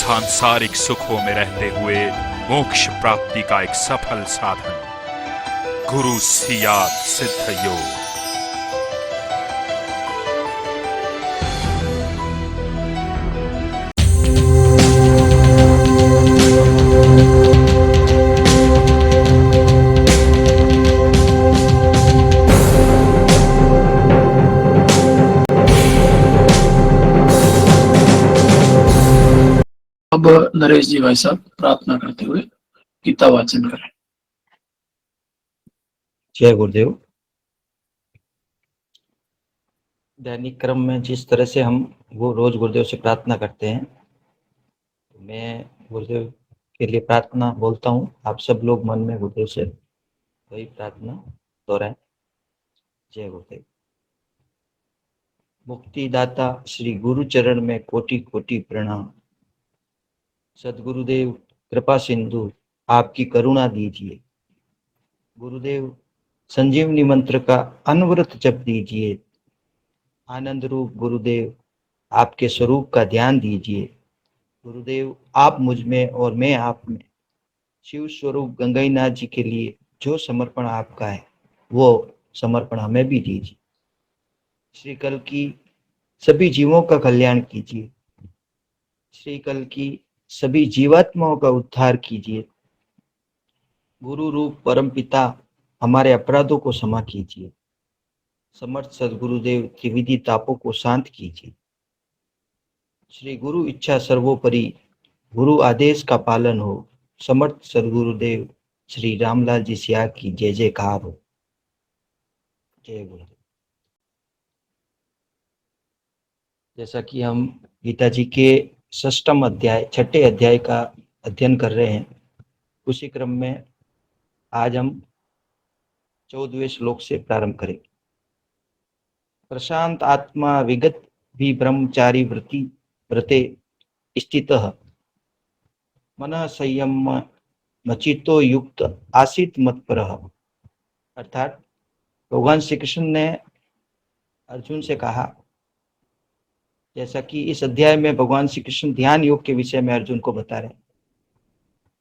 सांसारिक सुखों में रहते हुए मोक्ष प्राप्ति का एक सफल साधन, गुरु सियात सिद्ध योग। अब नरेश जी भाई साहब प्रार्थना करते हुए गीता वाचन करें। जय गुरुदेव। दैनिक क्रम में जिस तरह से हम वो रोज गुरुदेव से प्रार्थना करते हैं, मैं गुरुदेव के लिए प्रार्थना बोलता हूँ। आप सब लोग मन में गुरुदेव से वही प्रार्थना दोहराएं। जय गुरुदेव। मुक्तिदाता श्री गुरु चरण में कोटि कोटि प्रणाम। सद्गुरुदेव कृपा सिंधु आपकी करुणा दीजिए। गुरुदेव संजीवनी मंत्र का अनवरत जप दीजिए। आनंद रूप गुरुदेव आपके स्वरूप का ध्यान दीजिए। गुरुदेव आप मुझ में और मैं आप में शिव स्वरूप गंगाईनाथ जी के लिए जो समर्पण आपका है वो समर्पण हमें भी दीजिए। श्री कल की सभी जीवों का कल्याण कीजिए। श्री कल की सभी जीवात्माओं का उद्धार कीजिए। गुरु रूप परम पिता हमारे अपराधों को क्षमा कीजिए। समर्थ सद्गुरुदेव त्रिविधि तापों को शांत कीजिए। श्री गुरु इच्छा सर्वोपरि, गुरु आदेश का पालन हो। समर्थ सद्गुरुदेव श्री रामलाल जी सिया की जय जयकार हो। जय गुरुदेव। जैसा कि हम गीता जी के षष्ठम अध्याय छठे अध्याय का अध्ययन कर रहे हैं, उसी क्रम में आज हम 14वें श्लोक से प्रारंभ करेंगे। प्रशांत आत्मा विगत भी ब्रह्मचारी व्रते स्थितः मन संयम मचितो युक्त आसित मत्परः। अर्थात भगवान श्री कृष्ण ने अर्जुन से कहा, जैसा कि इस अध्याय में भगवान श्री कृष्ण ध्यान योग के विषय में अर्जुन को बता रहे हैं,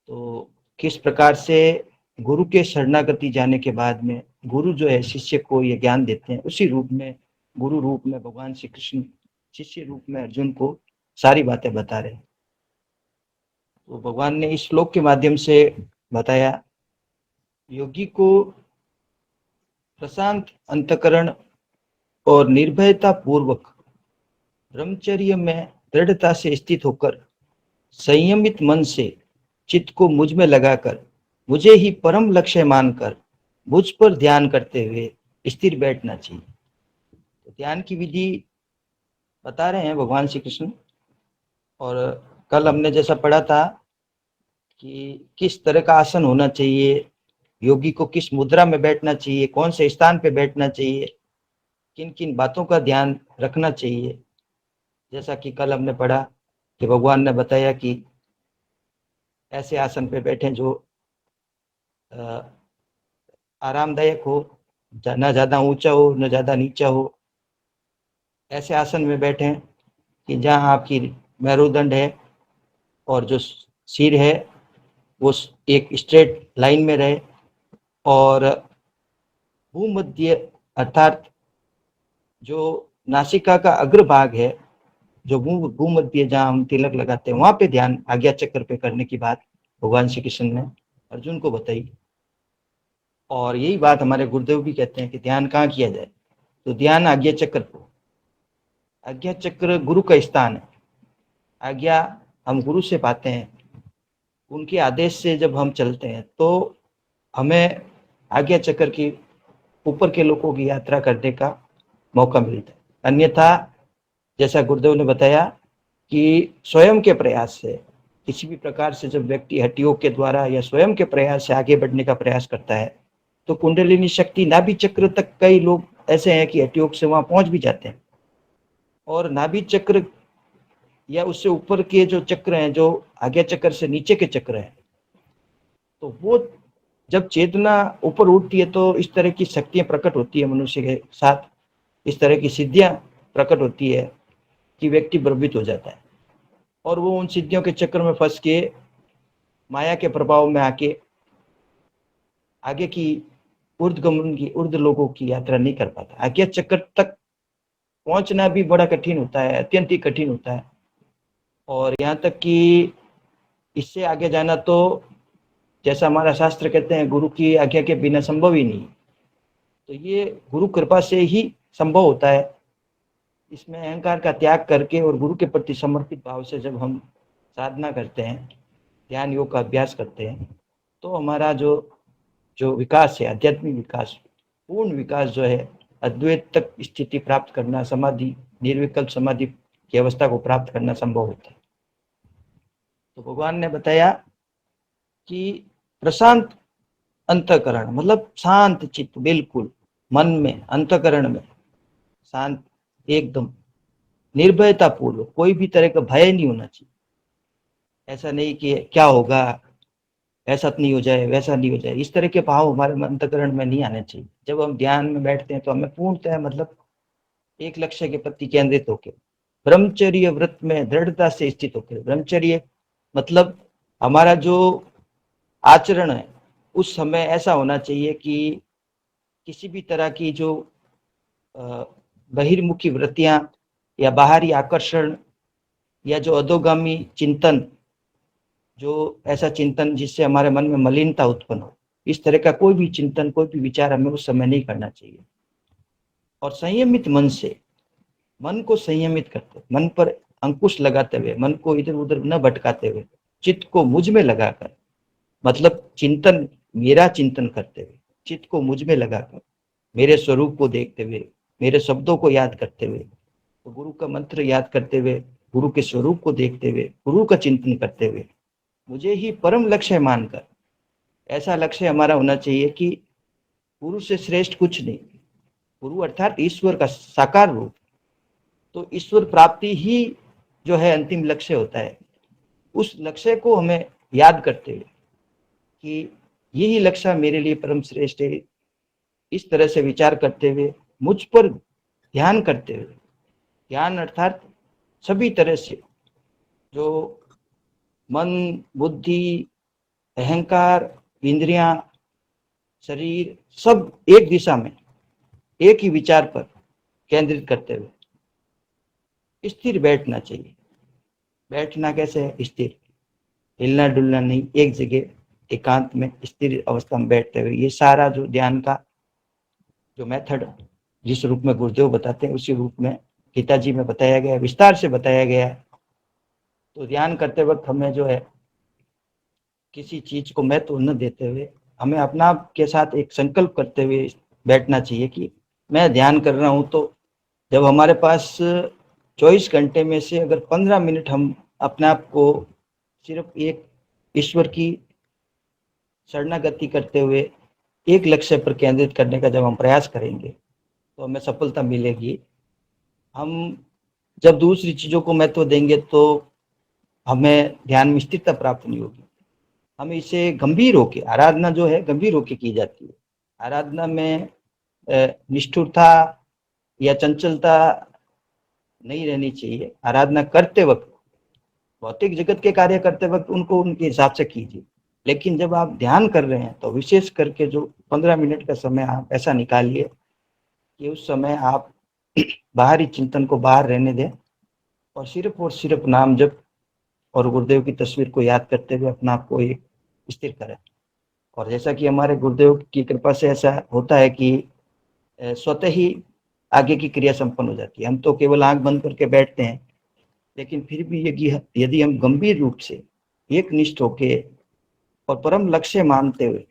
तो किस प्रकार से गुरु के शरणागति जाने के बाद में गुरु जो है शिष्य को ये ज्ञान देते हैं, उसी रूप में गुरु रूप में भगवान श्री कृष्ण शिष्य रूप में अर्जुन को सारी बातें बता रहे हैं। तो भगवान ने इस श्लोक के माध्यम से बताया, योगी को प्रशांत अंतकरण और निर्भयता पूर्वक ब्रह्मचर्य में दृढ़ता से स्थित होकर संयमित मन से चित्त को मुझ में लगाकर मुझे ही परम लक्ष्य मानकर मुझ पर ध्यान करते हुए स्थिर बैठना चाहिए। तो ध्यान की विधि बता रहे हैं भगवान श्री कृष्ण। और कल हमने जैसा पढ़ा था कि किस तरह का आसन होना चाहिए, योगी को किस मुद्रा में बैठना चाहिए, कौन से स्थान पे बैठना चाहिए, किन किन बातों का ध्यान रखना चाहिए। जैसा कि कल हमने पढ़ा कि भगवान ने बताया कि ऐसे आसन पे बैठें जो आरामदायक हो, न ज़्यादा ऊंचा हो न ज़्यादा नीचा हो। ऐसे आसन में बैठें कि जहाँ आपकी मेरुदंड है और जो सिर है वो एक स्ट्रेट लाइन में रहे, और भूमध्य अर्थात जो नासिका का अग्रभाग है, जो भूमध्य जहाँ हम तिलक लगाते हैं, वहां पे ध्यान आज्ञा चक्र पे करने की बात भगवान श्री कृष्ण ने अर्जुन को बताई। और यही बात हमारे गुरुदेव भी कहते हैं कि ध्यान कहाँ किया जाए, तो ध्यान आज्ञा चक्र को। आज्ञा चक्र गुरु का स्थान है। आज्ञा हम गुरु से पाते हैं, उनके आदेश से जब हम चलते हैं तो हमें आज्ञा चक्र की ऊपर के लोगों की यात्रा करने का मौका मिलता है। अन्यथा जैसा गुरुदेव ने बताया कि स्वयं के प्रयास से, किसी भी प्रकार से जब व्यक्ति हठयोग के द्वारा या स्वयं के प्रयास से आगे बढ़ने का प्रयास करता है तो कुंडलिनी शक्ति नाभि चक्र तक, कई लोग ऐसे हैं कि हठयोग से वहां पहुंच भी जाते हैं। और नाभि चक्र या उससे ऊपर के जो चक्र हैं, जो आज्ञा चक्र से नीचे के चक्र हैं, तो वो जब चेतना ऊपर उठती है तो इस तरह की शक्तियां प्रकट होती है मनुष्य के साथ, इस तरह की सिद्धियां प्रकट होती है कि व्यक्ति भ्रमित हो जाता है। और वो उन सिद्धियों के चक्कर में फंस के माया के प्रभाव में आके आगे की ऊर्ध्वगमन की ऊर्ध्व लोगों की यात्रा नहीं कर पाता। आगे चक्कर तक पहुंचना भी बड़ा कठिन होता है, अत्यंत ही कठिन होता है। और यहाँ तक कि इससे आगे जाना तो जैसा हमारा शास्त्र कहते हैं, गुरु की आज्ञा के बिना संभव ही नहीं। तो ये गुरु कृपा से ही संभव होता है। इसमें अहंकार का त्याग करके और गुरु के प्रति समर्पित भाव से जब हम साधना करते हैं, ध्यान योग का अभ्यास करते हैं, तो हमारा जो जो विकास है, आध्यात्मिक विकास, पूर्ण विकास जो है, अद्वैत तक स्थिति प्राप्त करना, समाधि, निर्विकल्प समाधि की अवस्था को प्राप्त करना संभव होता है। तो भगवान ने बताया कि प्रशांत अंतःकरण मतलब शांत चित्त, बिल्कुल मन में, अंतःकरण में शांत, एकदम निर्भयता पूर्वक, कोई भी तरह का भय नहीं होना चाहिए। ऐसा नहीं कि क्या होगा, ऐसा नहीं हो जाए, वैसा नहीं हो जाए, इस तरह के भाव हमारे अंतःकरण में नहीं आने चाहिए। जब हम ध्यान में बैठते हैं तो हमें पूर्णतः मतलब एक लक्ष्य के प्रति केंद्रित होकर ब्रह्मचर्य व्रत में दृढ़ता से स्थित होकर, ब्रह्मचर्य मतलब हमारा जो आचरण है उस समय ऐसा होना चाहिए कि किसी भी तरह की जो बहिर्मुखी वृत्तियां या बाहरी आकर्षण या जो अधोगामी चिंतन, जो ऐसा चिंतन जिससे हमारे मन में मलिनता उत्पन्न हो, इस तरह का कोई भी चिंतन, कोई भी विचार हमें उस समय नहीं करना चाहिए। और संयमित मन से, मन को संयमित करते, मन पर अंकुश लगाते हुए, मन को इधर उधर न भटकाते हुए, चित्त को मुझ में लगाकर, मतलब चिंतन, मेरा चिंतन करते हुए, चित्त को मुझ में लगाकर, मेरे स्वरूप को देखते हुए, मेरे शब्दों को याद करते हुए, तो गुरु का मंत्र याद करते हुए, गुरु के स्वरूप को देखते हुए, गुरु का चिंतन करते हुए, मुझे ही परम लक्ष्य मानकर, ऐसा लक्ष्य हमारा होना चाहिए कि गुरु से श्रेष्ठ कुछ नहीं, गुरु अर्थात ईश्वर का साकार रूप। तो ईश्वर प्राप्ति ही जो है अंतिम लक्ष्य होता है। उस लक्ष्य को हमें याद करते हुए कि यही लक्ष्य मेरे लिए परम श्रेष्ठ है, इस तरह से विचार करते हुए, मुझ पर ध्यान करते हुए, ध्यान अर्थात सभी तरह से जो मन, बुद्धि, अहंकार, इंद्रियां, शरीर, सब एक दिशा में, एक ही विचार पर केंद्रित करते हुए स्थिर बैठना चाहिए। बैठना कैसे है? स्थिर, हिलना डुलना नहीं, एक जगह एकांत में स्थिर अवस्था में बैठते हुए। ये सारा जो ध्यान का जो मेथड जिस रूप में गुरुदेव बताते हैं, उसी रूप में गीता जी में बताया गया है, विस्तार से बताया गया है। तो ध्यान करते वक्त हमें जो है किसी चीज को महत्व न देते हुए, हमें अपना आप के साथ एक संकल्प करते हुए बैठना चाहिए कि मैं ध्यान कर रहा हूं। तो जब हमारे पास 24 घंटे में से अगर 15 मिनट हम अपने आप को सिर्फ एक ईश्वर की शरणागति करते हुए एक लक्ष्य पर केंद्रित करने का जब हम प्रयास करेंगे तो हमें सफलता मिलेगी। हम जब दूसरी चीजों को महत्व देंगे तो हमें ध्यान में स्थिरता प्राप्त नहीं होगी। हमें इसे गंभीर होके, आराधना जो है गंभीर होके की जाती है। आराधना में निष्ठुरता या चंचलता नहीं रहनी चाहिए। आराधना करते वक्त, भौतिक जगत के कार्य करते वक्त उनको उनके हिसाब से कीजिए, लेकिन जब आप ध्यान कर रहे हैं तो विशेष करके जो 15 मिनट का समय आप ऐसा निकालिए कि उस समय आप बाहरी चिंतन को बाहर रहने दें और सिर्फ नाम जप और गुरुदेव की तस्वीर को याद करते हुए अपना आप को एक स्थिर करें। और जैसा कि हमारे गुरुदेव की कृपा से ऐसा होता है कि स्वतः ही आगे की क्रिया संपन्न हो जाती है। हम तो केवल आंख बंद करके बैठते हैं, लेकिन फिर भी यदि हम गंभीर रूप से एक निष्ठ होके और परम लक्ष्य मानते हुए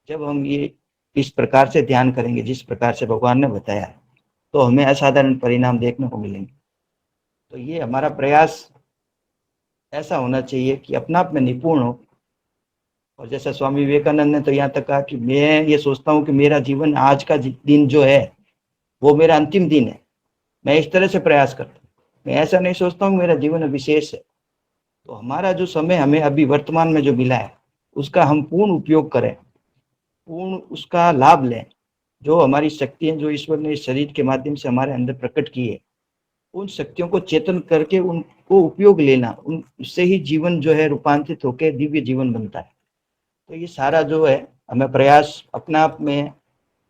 जब हम ये इस प्रकार से ध्यान करेंगे जिस प्रकार से भगवान ने बताया है, तो हमें असाधारण परिणाम देखने को मिलेंगे। तो ये हमारा प्रयास ऐसा होना चाहिए कि अपना आप में निपुण हो। और जैसा स्वामी विवेकानंद ने तो यहाँ तक कहा कि मैं ये सोचता हूँ कि मेरा जीवन आज का दिन जो है वो मेरा अंतिम दिन है। मैं इस तरह से प्रयास करता हूँ, मैं ऐसा नहीं सोचता हूँ मेरा जीवन विशेष है। तो हमारा जो समय हमें अभी वर्तमान में जो मिला है उसका हम पूर्ण उपयोग करें, पूर्ण उसका लाभ लें। जो हमारी शक्ति है, जो ईश्वर ने इस शरीर के माध्यम से हमारे अंदर प्रकट की है, उन शक्तियों को चेतन करके उनको उपयोग लेना, उससे ही जीवन जो है रूपांतरित होकर दिव्य जीवन बनता है। तो ये सारा जो है हमें प्रयास अपने आप में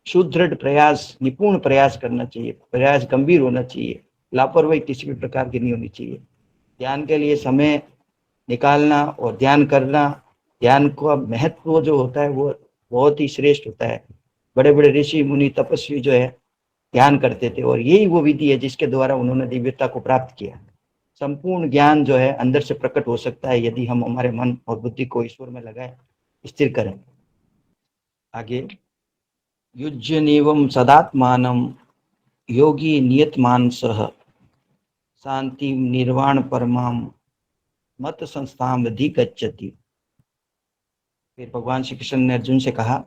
सुदृढ़ प्रयास, निपुण प्रयास करना चाहिए, प्रयास गंभीर होना चाहिए, लापरवाही किसी भी प्रकार की नहीं होनी चाहिए। ध्यान के लिए समय निकालना और ध्यान करना, ध्यान का महत्व जो होता है वो बहुत ही श्रेष्ठ होता है। बड़े बड़े ऋषि मुनि तपस्वी जो है ध्यान करते थे, और यही वो विधि है जिसके द्वारा उन्होंने दिव्यता को प्राप्त किया। संपूर्ण ज्ञान जो है अंदर से प्रकट हो सकता है यदि हम हमारे मन और बुद्धि को ईश्वर में लगाए, स्थिर करें। आगे, युज्यनीवं सदात्मानं योगी नियतमानसः शांति निर्वाण परमाम मत संस्थाम अधिगच्छति। फिर भगवान श्री कृष्ण ने अर्जुन से कहा,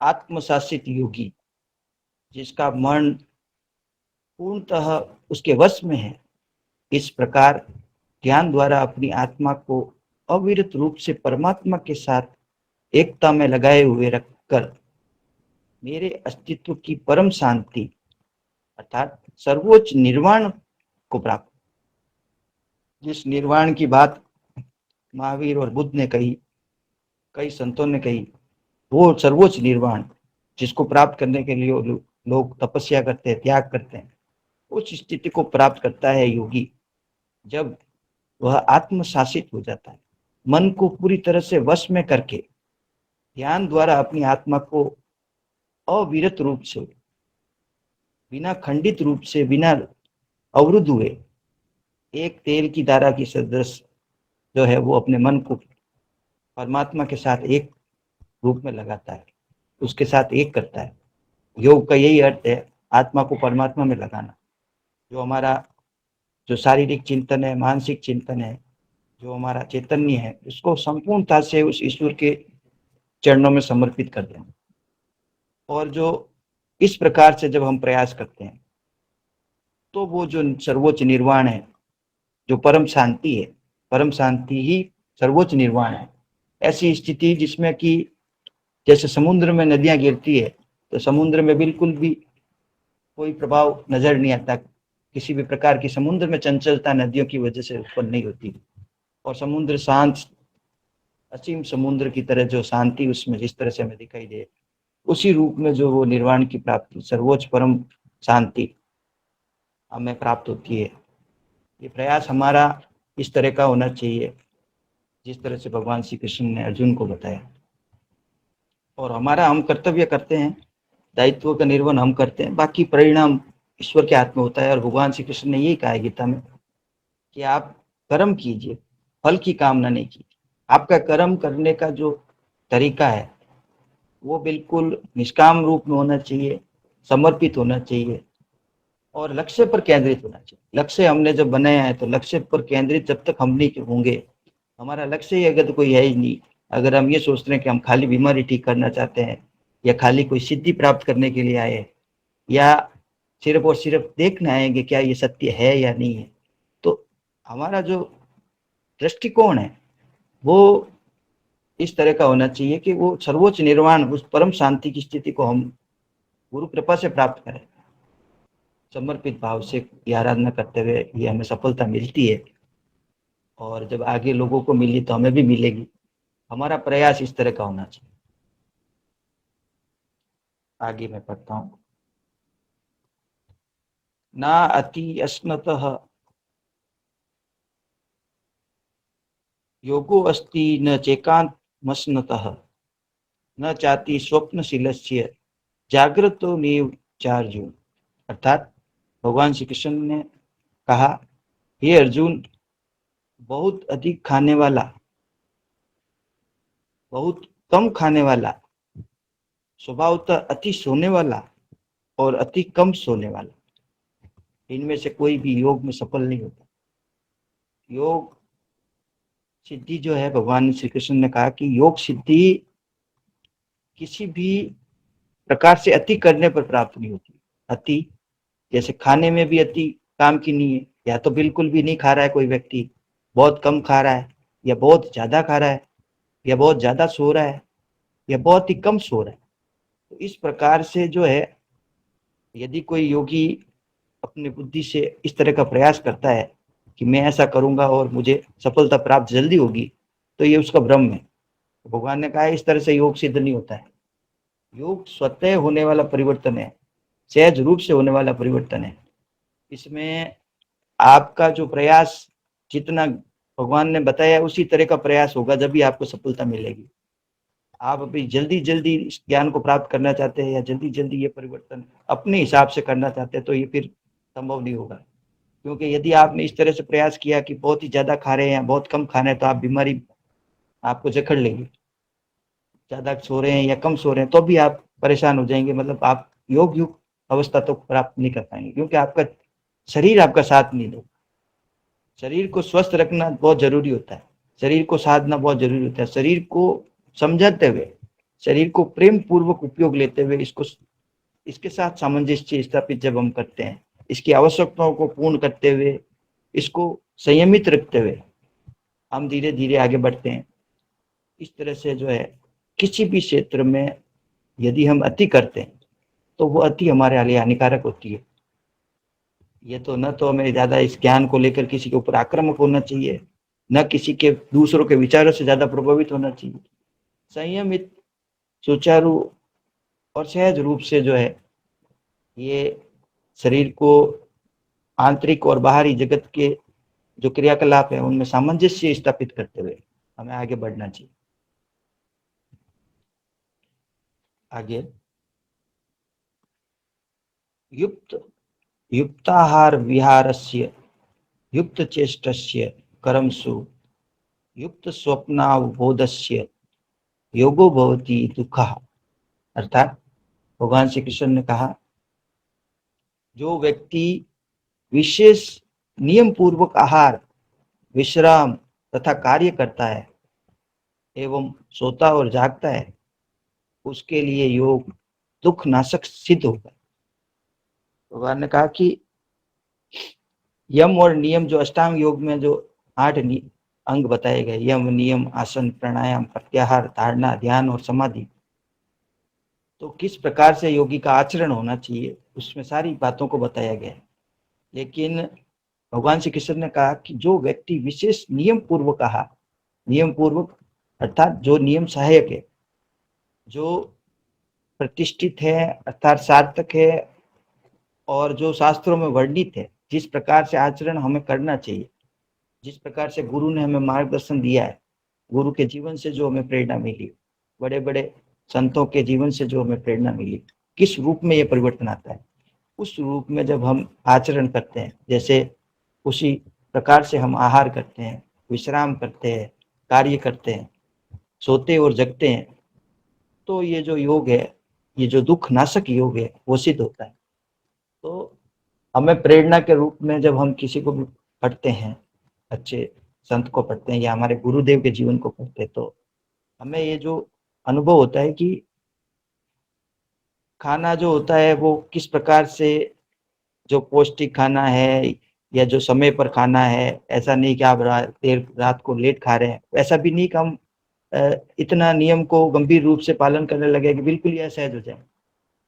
आत्मशासित योगी, जिसका मन पूर्णतः उसके वश में है, इस प्रकार ध्यान द्वारा अपनी आत्मा को अविरत रूप से परमात्मा के साथ एकता में लगाए हुए रखकर मेरे अस्तित्व की परम शांति अर्थात सर्वोच्च निर्वाण को प्राप्त। जिस निर्वाण की बात महावीर और बुद्ध ने कही, कई संतों ने कही, वो सर्वोच्च निर्वाण जिसको प्राप्त करने के लिए लोग तपस्या करते हैं, त्याग करते हैं, उस स्थिति को प्राप्त करता है योगी जब वह आत्मशासित हो जाता है। मन को पूरी तरह से वश में करके ध्यान द्वारा अपनी आत्मा को अविरत रूप से, बिना खंडित रूप से, बिना अवरुद्ध हुए एक तेल की धारा की सदृश जो है वो अपने मन को परमात्मा के साथ एक रूप में लगाता है, उसके साथ एक करता है। योग का यही अर्थ है, आत्मा को परमात्मा में लगाना। जो हमारा जो शारीरिक चिंतन है, मानसिक चिंतन है, जो हमारा चैतन्य है, उसको संपूर्णता से उस ईश्वर के चरणों में समर्पित कर देना। और जो इस प्रकार से जब हम प्रयास करते हैं तो वो जो सर्वोच्च निर्वाण है, जो परम शांति है, परम शांति ही सर्वोच्च निर्वाण है। ऐसी स्थिति जिसमें कि जैसे समुद्र में नदियां गिरती है तो समुद्र में बिल्कुल भी कोई प्रभाव नजर नहीं आता, किसी भी प्रकार की समुद्र में चंचलता नदियों की वजह से उत्पन्न नहीं होती, और समुद्र शांत, असीम समुद्र की तरह जो शांति उसमें जिस तरह से हमें दिखाई दे, उसी रूप में जो वो निर्वाण की प्राप्ति, सर्वोच्च परम शांति हमें प्राप्त होती है। ये प्रयास हमारा इस तरह का होना चाहिए जिस तरह से भगवान श्री कृष्ण ने अर्जुन को बताया। और हमारा हम कर्तव्य करते हैं, दायित्व का निर्वहन हम करते हैं, बाकी परिणाम ईश्वर के हाथ में होता है। और भगवान श्री कृष्ण ने यही कहा है गीता में कि आप कर्म कीजिए, फल की कामना नहीं कीजिए। आपका कर्म करने का जो तरीका है वो बिल्कुल निष्काम रूप में होना चाहिए, समर्पित होना चाहिए और लक्ष्य पर केंद्रित होना चाहिए। लक्ष्य हमने जब बनाया है तो लक्ष्य पर केंद्रित जब तक हम नहीं होंगे, हमारा लक्ष्य ही अगर कोई है ही नहीं, अगर हम ये सोचते हैं कि हम खाली बीमारी ठीक करना चाहते हैं या खाली कोई सिद्धि प्राप्त करने के लिए आए या सिर्फ और सिर्फ देखने आएंगे क्या ये सत्य है या नहीं है, तो हमारा जो दृष्टिकोण है वो इस तरह का होना चाहिए कि वो सर्वोच्च निर्वाण, उस परम शांति की स्थिति को हम गुरु कृपा से प्राप्त करें। समर्पित भाव से ये आराधना करते हुए ये हमें सफलता मिलती है, और जब आगे लोगों को मिली तो हमें भी मिलेगी। हमारा प्रयास इस तरह का होना चाहिए। आगे मैं पढ़ता हूँ। ना अति अस्नतः योगो अस्ति न चेकांतमस्नतः न चाति स्वप्नशीलस्य जागृतो नीव चार्जुन। अर्थात भगवान श्री कृष्ण ने कहा, हे अर्जुन, बहुत अधिक खाने वाला, बहुत कम खाने वाला, स्वभावतः अति सोने वाला और अति कम सोने वाला, इनमें से कोई भी योग में सफल नहीं होता। योग सिद्धि जो है, भगवान श्री कृष्ण ने कहा कि योग सिद्धि किसी भी प्रकार से अति करने पर प्राप्त नहीं होती। अति जैसे खाने में भी अति काम की नहीं है, या तो बिल्कुल भी नहीं खा रहा है कोई व्यक्ति, बहुत कम खा रहा है, या बहुत ज्यादा खा रहा है, या बहुत ज्यादा सो रहा है, या बहुत ही कम सो रहा है। तो इस प्रकार से जो है, यदि कोई योगी अपनी बुद्धि से इस तरह का प्रयास करता है कि मैं ऐसा करूंगा और मुझे सफलता प्राप्त जल्दी होगी, तो ये उसका भ्रम है। भगवान ने कहा है इस तरह से योग सिद्ध नहीं होता है। योग स्वतः होने वाला परिवर्तन है, सहज रूप से होने वाला परिवर्तन है। इसमें आपका जो प्रयास, जितना भगवान ने बताया उसी तरह का प्रयास होगा, जब भी आपको सफलता मिलेगी। आप अभी जल्दी जल्दी इस ज्ञान को प्राप्त करना चाहते हैं या जल्दी जल्दी ये परिवर्तन अपने हिसाब से करना चाहते हैं, तो ये फिर संभव नहीं होगा। क्योंकि यदि आपने इस तरह से प्रयास किया कि बहुत ही ज्यादा खा रहे हैं या बहुत कम खा रहे हैं, तो आप बीमारी आपको जकड़ लेगी। ज्यादा सो रहे हैं या कम सो रहे हैं तो भी आप परेशान हो जाएंगे, मतलब आप योग युक्त अवस्था तो प्राप्त नहीं कर पाएंगे, क्योंकि आपका शरीर आपका साथ नहीं दो। शरीर को स्वस्थ रखना बहुत जरूरी होता है, शरीर को साधना बहुत जरूरी होता है। शरीर को समझाते हुए, शरीर को प्रेम पूर्वक उपयोग लेते हुए, इसके साथ सामंजस्य स्थापित जब हम करते हैं, इसकी आवश्यकताओं को पूर्ण करते हुए, इसको संयमित रखते हुए हम धीरे धीरे आगे बढ़ते हैं। इस तरह से जो है किसी भी क्षेत्र में यदि हम अति करते हैं तो वो अति हमारे लिए हानिकारक होती है। ये तो न तो हमें ज्यादा इस ज्ञान को लेकर किसी के ऊपर आक्रामक होना चाहिए, न किसी के दूसरों के विचारों से ज्यादा प्रभावित होना चाहिए। संयमित, सुचारू और सहज रूप से जो है ये शरीर को आंतरिक और बाहरी जगत के जो क्रियाकलाप है उनमें सामंजस्य स्थापित करते हुए हमें आगे बढ़ना चाहिए। आगे युक्ताहार विहारस्य युक्त चेष्टस्य कर्मसु युक्त स्वप्नावबोधस्य योगो भवति दुःखः। अर्थात भगवान श्री कृष्ण ने कहा, जो व्यक्ति विशेष नियम पूर्वक आहार, विश्राम तथा कार्य करता है एवं सोता और जागता है, उसके लिए योग दुख नाशक सिद्ध होगा। भगवान ने कहा कि यम और नियम, जो अष्टांग योग में जो 8 अंग बताए गए, यम, नियम, आसन, प्राणायाम, प्रत्याहार, धारणा, ध्यान और समाधि, तो किस प्रकार से योगी का आचरण होना चाहिए उसमें सारी बातों को बताया गया है। लेकिन भगवान श्री कृष्ण ने कहा कि जो व्यक्ति विशेष नियम पूर्वक आहार, नियम पूर्वक अर्थात जो नियम सहायक है, जो प्रतिष्ठित है अर्थात सार्थक है, और जो शास्त्रों में वर्णित है, जिस प्रकार से आचरण हमें करना चाहिए, जिस प्रकार से गुरु ने हमें मार्गदर्शन दिया है, गुरु के जीवन से जो हमें प्रेरणा मिली, बड़े बड़े संतों के जीवन से जो हमें प्रेरणा मिली, किस रूप में ये परिवर्तन आता है, उस रूप में जब हम आचरण करते हैं, जैसे उसी प्रकार से हम आहार करते हैं, विश्राम करते हैं, कार्य करते हैं, सोते और जगते हैं, तो ये जो योग है, ये जो दुख नाशक योग है, वो सिद्ध होता है। तो हमें प्रेरणा के रूप में जब हम किसी को भी पढ़ते हैं, अच्छे संत को पढ़ते हैं या हमारे गुरुदेव के जीवन को पढ़ते हैं, तो हमें ये जो अनुभव होता है कि खाना जो होता है वो किस प्रकार से, जो पौष्टिक खाना है या जो समय पर खाना है, ऐसा नहीं कि आप देर रात को लेट खा रहे हैं, ऐसा भी नहीं कि हम इतना नियम को गंभीर रूप से पालन करने लगे कि बिल्कुल ही असहज हो जाए।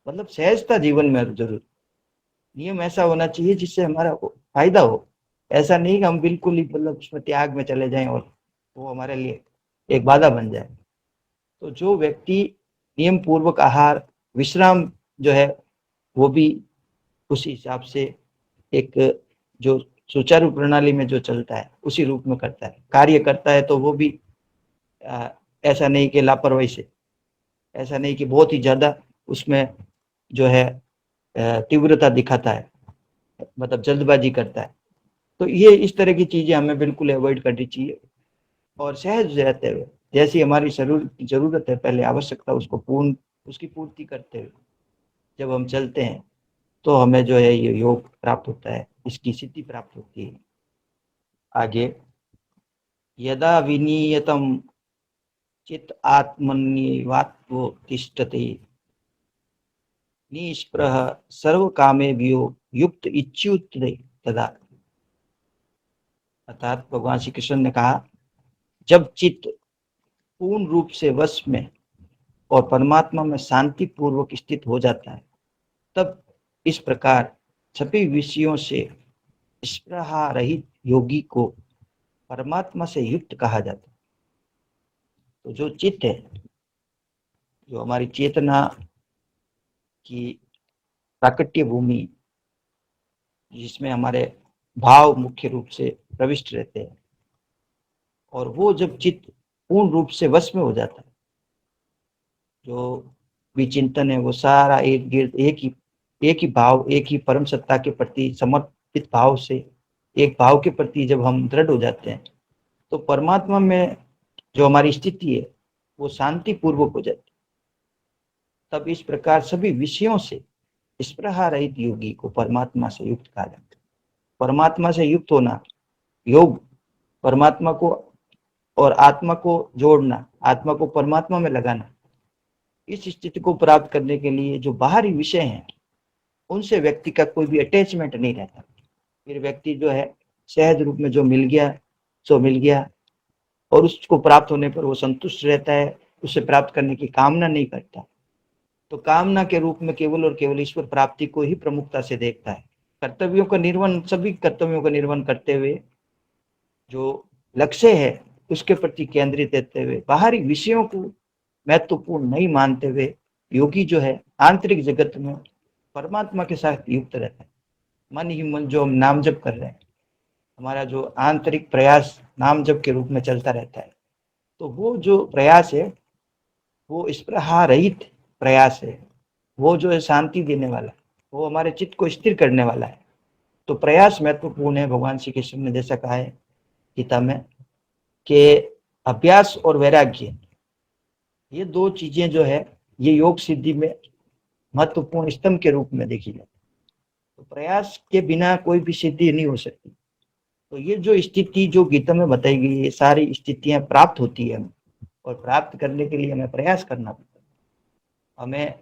मतलब सहजता जीवन में जरूर, नियम ऐसा होना चाहिए जिससे हमारा फायदा हो। ऐसा नहीं कि हम बिल्कुल ही मतलब उसमें त्याग में चले जाएं और वो हमारे लिए एक बाधा बन जाए। तो जो व्यक्ति नियम पूर्वक आहार, विश्राम जो है वो भी उसी हिसाब से एक जो सुचारू प्रणाली में जो चलता है उसी रूप में करता है, कार्य करता है, तो वो भी ऐसा नहीं कि लापरवाही से, ऐसा नहीं कि बहुत ही ज्यादा उसमें जो है तीव्रता दिखाता है, मतलब जल्दबाजी करता है। तो ये इस तरह की चीजें हमें बिल्कुल अवॉइड करनी चाहिए और सहज रहते हुए, जैसी हमारी जरूरत है, पहले आवश्यकता उसकी पूर्ति करते हुए जब हम चलते हैं, तो हमें जो है ये योग प्राप्त होता है, इसकी सिद्धि प्राप्त होती है। आगे, यदा विनीयतम चित आत्मन्यवात्व तिष्ठते निष्प्रह सर्व कामेभ्यो युक्त इच्युत्ते तदा। अर्थात भगवान श्री कृष्ण ने कहा, जब चित्त पूर्ण रूप से वश में और परमात्मा में शांति पूर्वक स्थित हो जाता है, तब इस प्रकार सभी विषयों से स्पृहा रहित योगी को परमात्मा से युक्त कहा जाता है। तो जो चित्त है, जो हमारी चेतना की प्राकट्य भूमि, जिसमें हमारे भाव मुख्य रूप से प्रविष्ट रहते हैं, और वो जब चित्त पूर्ण रूप से वश में हो जाता है, जो विचिंतन है वो सारा एक गिर्द एक ही भाव, एक ही परम सत्ता के प्रति समर्पित भाव से, एक भाव के प्रति जब हम दृढ़ हो जाते हैं, तो परमात्मा में जो हमारी स्थिति है वो शांति पूर्वक हो जाती है। तब इस प्रकार सभी विषयों से स्पृहा रहित योगी को परमात्मा से युक्त कहा जाता है। परमात्मा से युक्त होना, योग, परमात्मा को और आत्मा को जोड़ना, आत्मा को परमात्मा में लगाना, इस स्थिति को प्राप्त करने के लिए जो बाहरी विषय हैं उनसे व्यक्ति का कोई भी अटैचमेंट नहीं रहता। फिर व्यक्ति जो है सहज रूप में जो मिल गया सो मिल गया, और उसको प्राप्त होने पर वो संतुष्ट रहता है, उसे प्राप्त करने की कामना नहीं करता। तो कामना के रूप में केवल और केवल ईश्वर प्राप्ति को ही प्रमुखता से देखता है। कर्तव्यों का निर्वहन, सभी कर्तव्यों का निर्वहन करते हुए जो लक्ष्य है उसके प्रति केंद्रित रहते हुए, बाहरी विषयों को महत्वपूर्ण नहीं मानते हुए, योगी जो है आंतरिक जगत में परमात्मा के साथ युक्त रहता है। मन ही मन जो हम नाम जप कर रहे हैं, हमारा जो आंतरिक प्रयास नाम जप के रूप में चलता रहता है, तो वो जो प्रयास है वो स्पृहा रहित प्रयास है, वो जो है शांति देने वाला है, वो हमारे चित्त को स्थिर करने वाला है। तो प्रयास महत्वपूर्ण है। भगवान श्री कृष्ण ने जैसा कहा है गीता में कि अभ्यास और वैराग्य, ये दो चीजें जो है ये योग सिद्धि में महत्वपूर्ण स्तंभ के रूप में देखी जाती है। तो प्रयास के बिना कोई भी सिद्धि नहीं हो सकती। तो ये जो स्थिति जो गीता में बताई गई, ये सारी स्थितियां प्राप्त होती है हमें, और प्राप्त करने के लिए हमें प्रयास करना पड़ता है। हमें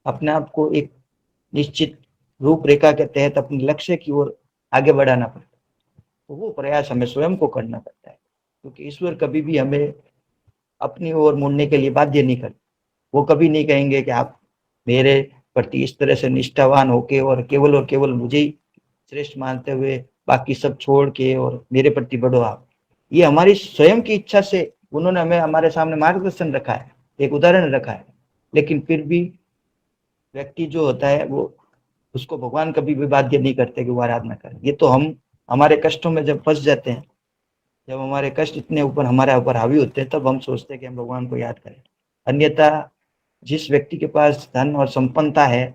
अपने आप को एक निश्चित रूपरेखा के तहत अपने लक्ष्य की ओर आगे बढ़ाना पड़ता है। तो वो प्रयास हमें स्वयं को करना पड़ता है, क्योंकि ईश्वर कभी भी हमें अपनी ओर मुड़ने के लिए बाध्य नहीं करते। वो कभी नहीं कहेंगे कि आप मेरे प्रति इस तरह से निष्ठावान होके और केवल मुझे ही श्रेष्ठ मानते हुए बाकी सब छोड़ के और मेरे प्रति बढ़ो आप। ये हमारी स्वयं की इच्छा से उन्होंने हमें हमारे सामने मार्गदर्शन रखा है, एक उदाहरण रखा है, लेकिन फिर भी व्यक्ति जो होता है वो उसको भगवान कभी भी बाध्य नहीं करते कि वो आराधना करे। ये तो हम हमारे कष्टों में जब फंस जाते हैं, जब हमारे कष्ट इतने ऊपर हमारे ऊपर हावी होते हैं, तब हम सोचते हैं कि हम भगवान को याद करें। अन्यथा जिस व्यक्ति के पास धन और संपन्नता है,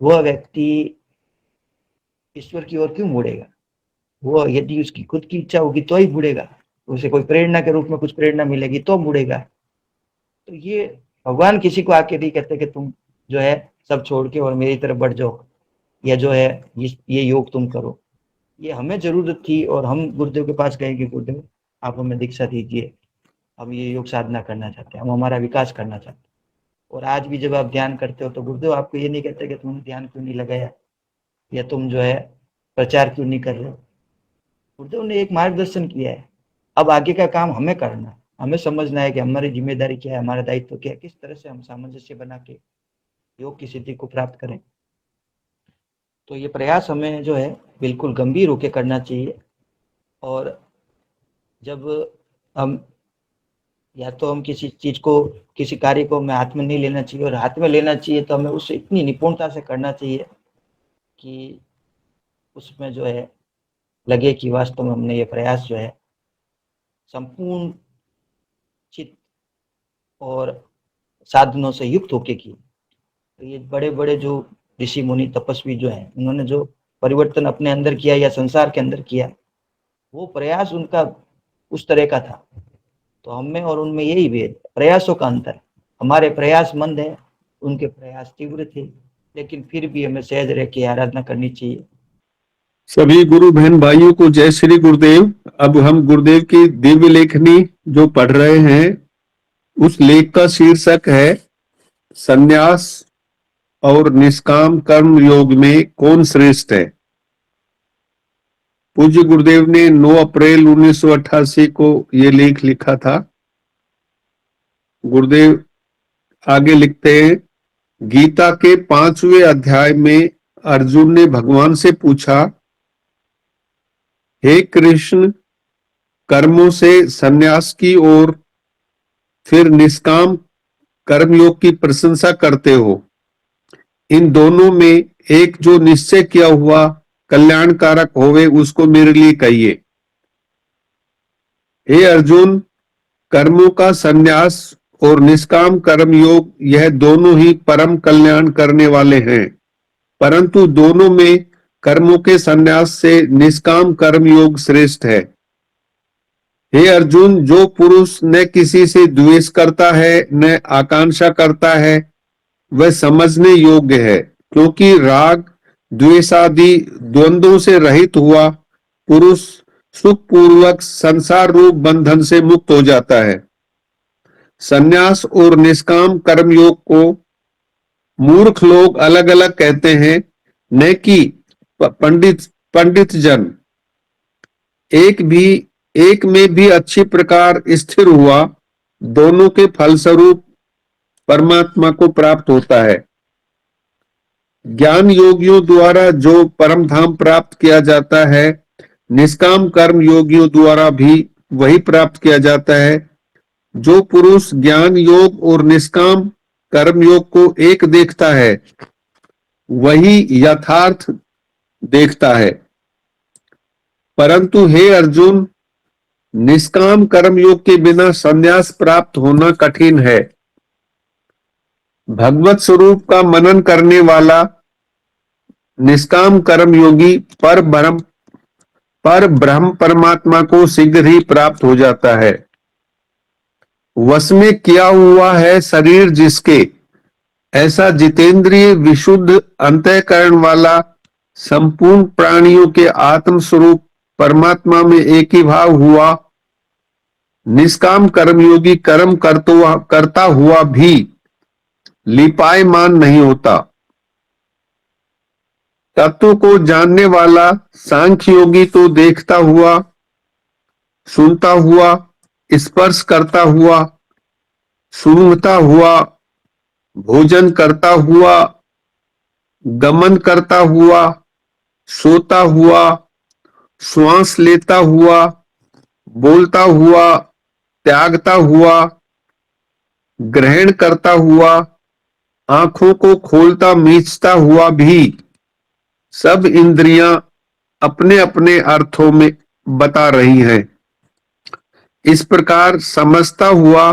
वह व्यक्ति ईश्वर की ओर क्यों मुड़ेगा? वो यदि उसकी खुद की इच्छा होगी तो ही मुड़ेगा, उसे कोई प्रेरणा के रूप में कुछ प्रेरणा मिलेगी तो मुड़ेगा। तो ये भगवान किसी को आके नहीं कहते कि तुम जो है सब छोड़ के और मेरी तरफ बढ़ जाओ, या जो है ये योग तुम करो। ये हमें जरूरत थी और हम गुरुदेव के पास गए कि गुरुदेव आप हमें दीक्षा दीजिए, हम ये योग साधना करना चाहते हैं, हम हमारा विकास करना चाहते हैं। और आज भी जब आप ध्यान करते हो तो गुरुदेव आपको ये नहीं कहते कि तुमने ध्यान क्यों नहीं लगाया, या तुम जो है प्रचार क्यों नहीं कर रहे हो। गुरुदेव ने एक मार्गदर्शन किया है, अब आगे का काम हमें करना है। हमें समझना है कि हमारी जिम्मेदारी क्या है, हमारा दायित्व क्या है, किस तरह से हम सामंजस्य बना के योग की सिद्धि को प्राप्त करें। तो ये प्रयास हमें जो है बिल्कुल गंभीर होकर करना चाहिए। और जब हम या तो हम किसी चीज को, किसी कार्य को हमें हाथ में नहीं लेना चाहिए, और हाथ में लेना चाहिए तो हमें उसे इतनी निपुणता से करना चाहिए कि उसमें जो है लगे कि वास्तव में हमने ये प्रयास जो है संपूर्ण चित्त और साधनों से युक्त होके की। तो ये बड़े बड़े जो ऋषि मुनि तपस्वी जो हैं, उन्होंने जो परिवर्तन अपने अंदर किया या संसार के अंदर किया, वो प्रयास उनका उस तरह का था। तो हमें और उनमें यही भेद, प्रयासों का अंतर। हमारे प्रयास मंद है, उनके प्रयास तीव्र थे, लेकिन फिर भी हमें सहज रह के आराधना करनी चाहिए। सभी गुरु बहन भाइयों को जय श्री गुरुदेव। अब हम गुरुदेव की दिव्य लेखनी जो पढ़ रहे हैं, उस लेख का शीर्षक है संन्यास और निष्काम कर्म योग में कौन श्रेष्ठ है। पूज्य गुरुदेव ने 9 अप्रैल 1988 को ये लेख लिखा था। गुरुदेव आगे लिखते हैं, गीता के 5वें अध्याय में अर्जुन ने भगवान से पूछा, हे कृष्ण, कर्मों से संन्यास की और फिर निष्काम कर्मयोग की प्रशंसा करते हो, इन दोनों में एक जो निश्चय किया हुआ कल्याणकारक होवे उसको मेरे लिए कहिए। हे अर्जुन, कर्मों का संन्यास और निष्काम कर्मयोग यह दोनों ही परम कल्याण करने वाले हैं, परंतु दोनों में कर्मों के संन्यास से निष्काम कर्मयोग श्रेष्ठ है। हे अर्जुन, जो पुरुष न किसी से द्वेष करता है न आकांक्षा करता है वह समझने योग्य है, क्योंकि राग द्वेष आदि द्वंद्वों से रहित हुआ पुरुष सुखपूर्वक संसार रूप बंधन से मुक्त हो जाता है। संन्यास और निष्काम कर्मयोग को मूर्ख लोग अलग अलग कहते हैं, न कि पंडित जन। एक में भी अच्छी प्रकार स्थिर हुआ दोनों के फलस्वरूप परमात्मा को प्राप्त होता है। ज्ञान योगियों द्वारा जो परम धाम प्राप्त किया जाता है, निष्काम कर्म योगियों द्वारा भी वही प्राप्त किया जाता है। जो पुरुष ज्ञान योग और निष्काम कर्म योग को एक देखता है वही यथार्थ देखता है। परंतु हे अर्जुन, निष्काम कर्म योग के बिना संन्यास प्राप्त होना कठिन है। भगवत स्वरूप का मनन करने वाला निष्काम कर्म योगी पर ब्रह्म परमात्मा को शीघ्र ही प्राप्त हो जाता है। वश में किया हुआ है शरीर जिसके, ऐसा जितेंद्रिय विशुद्ध अंतःकरण वाला संपूर्ण प्राणियों के आत्म स्वरूप परमात्मा में एक ही भाव हुआ निष्काम कर्मयोगी कर्म करता हुआ भी लिपायमान नहीं होता। तत्व को जानने वाला सांख्य योगी तो देखता हुआ, सुनता हुआ, स्पर्श करता हुआ, सूंघता हुआ, भोजन करता हुआ, गमन करता हुआ, सोता हुआ, श्वास लेता हुआ, बोलता हुआ, त्यागता हुआ, ग्रहण करता हुआ, आंखों को खोलता मीचता हुआ भी सब इंद्रियां अपने अपने अर्थों में बता रही हैं। इस प्रकार समझता हुआ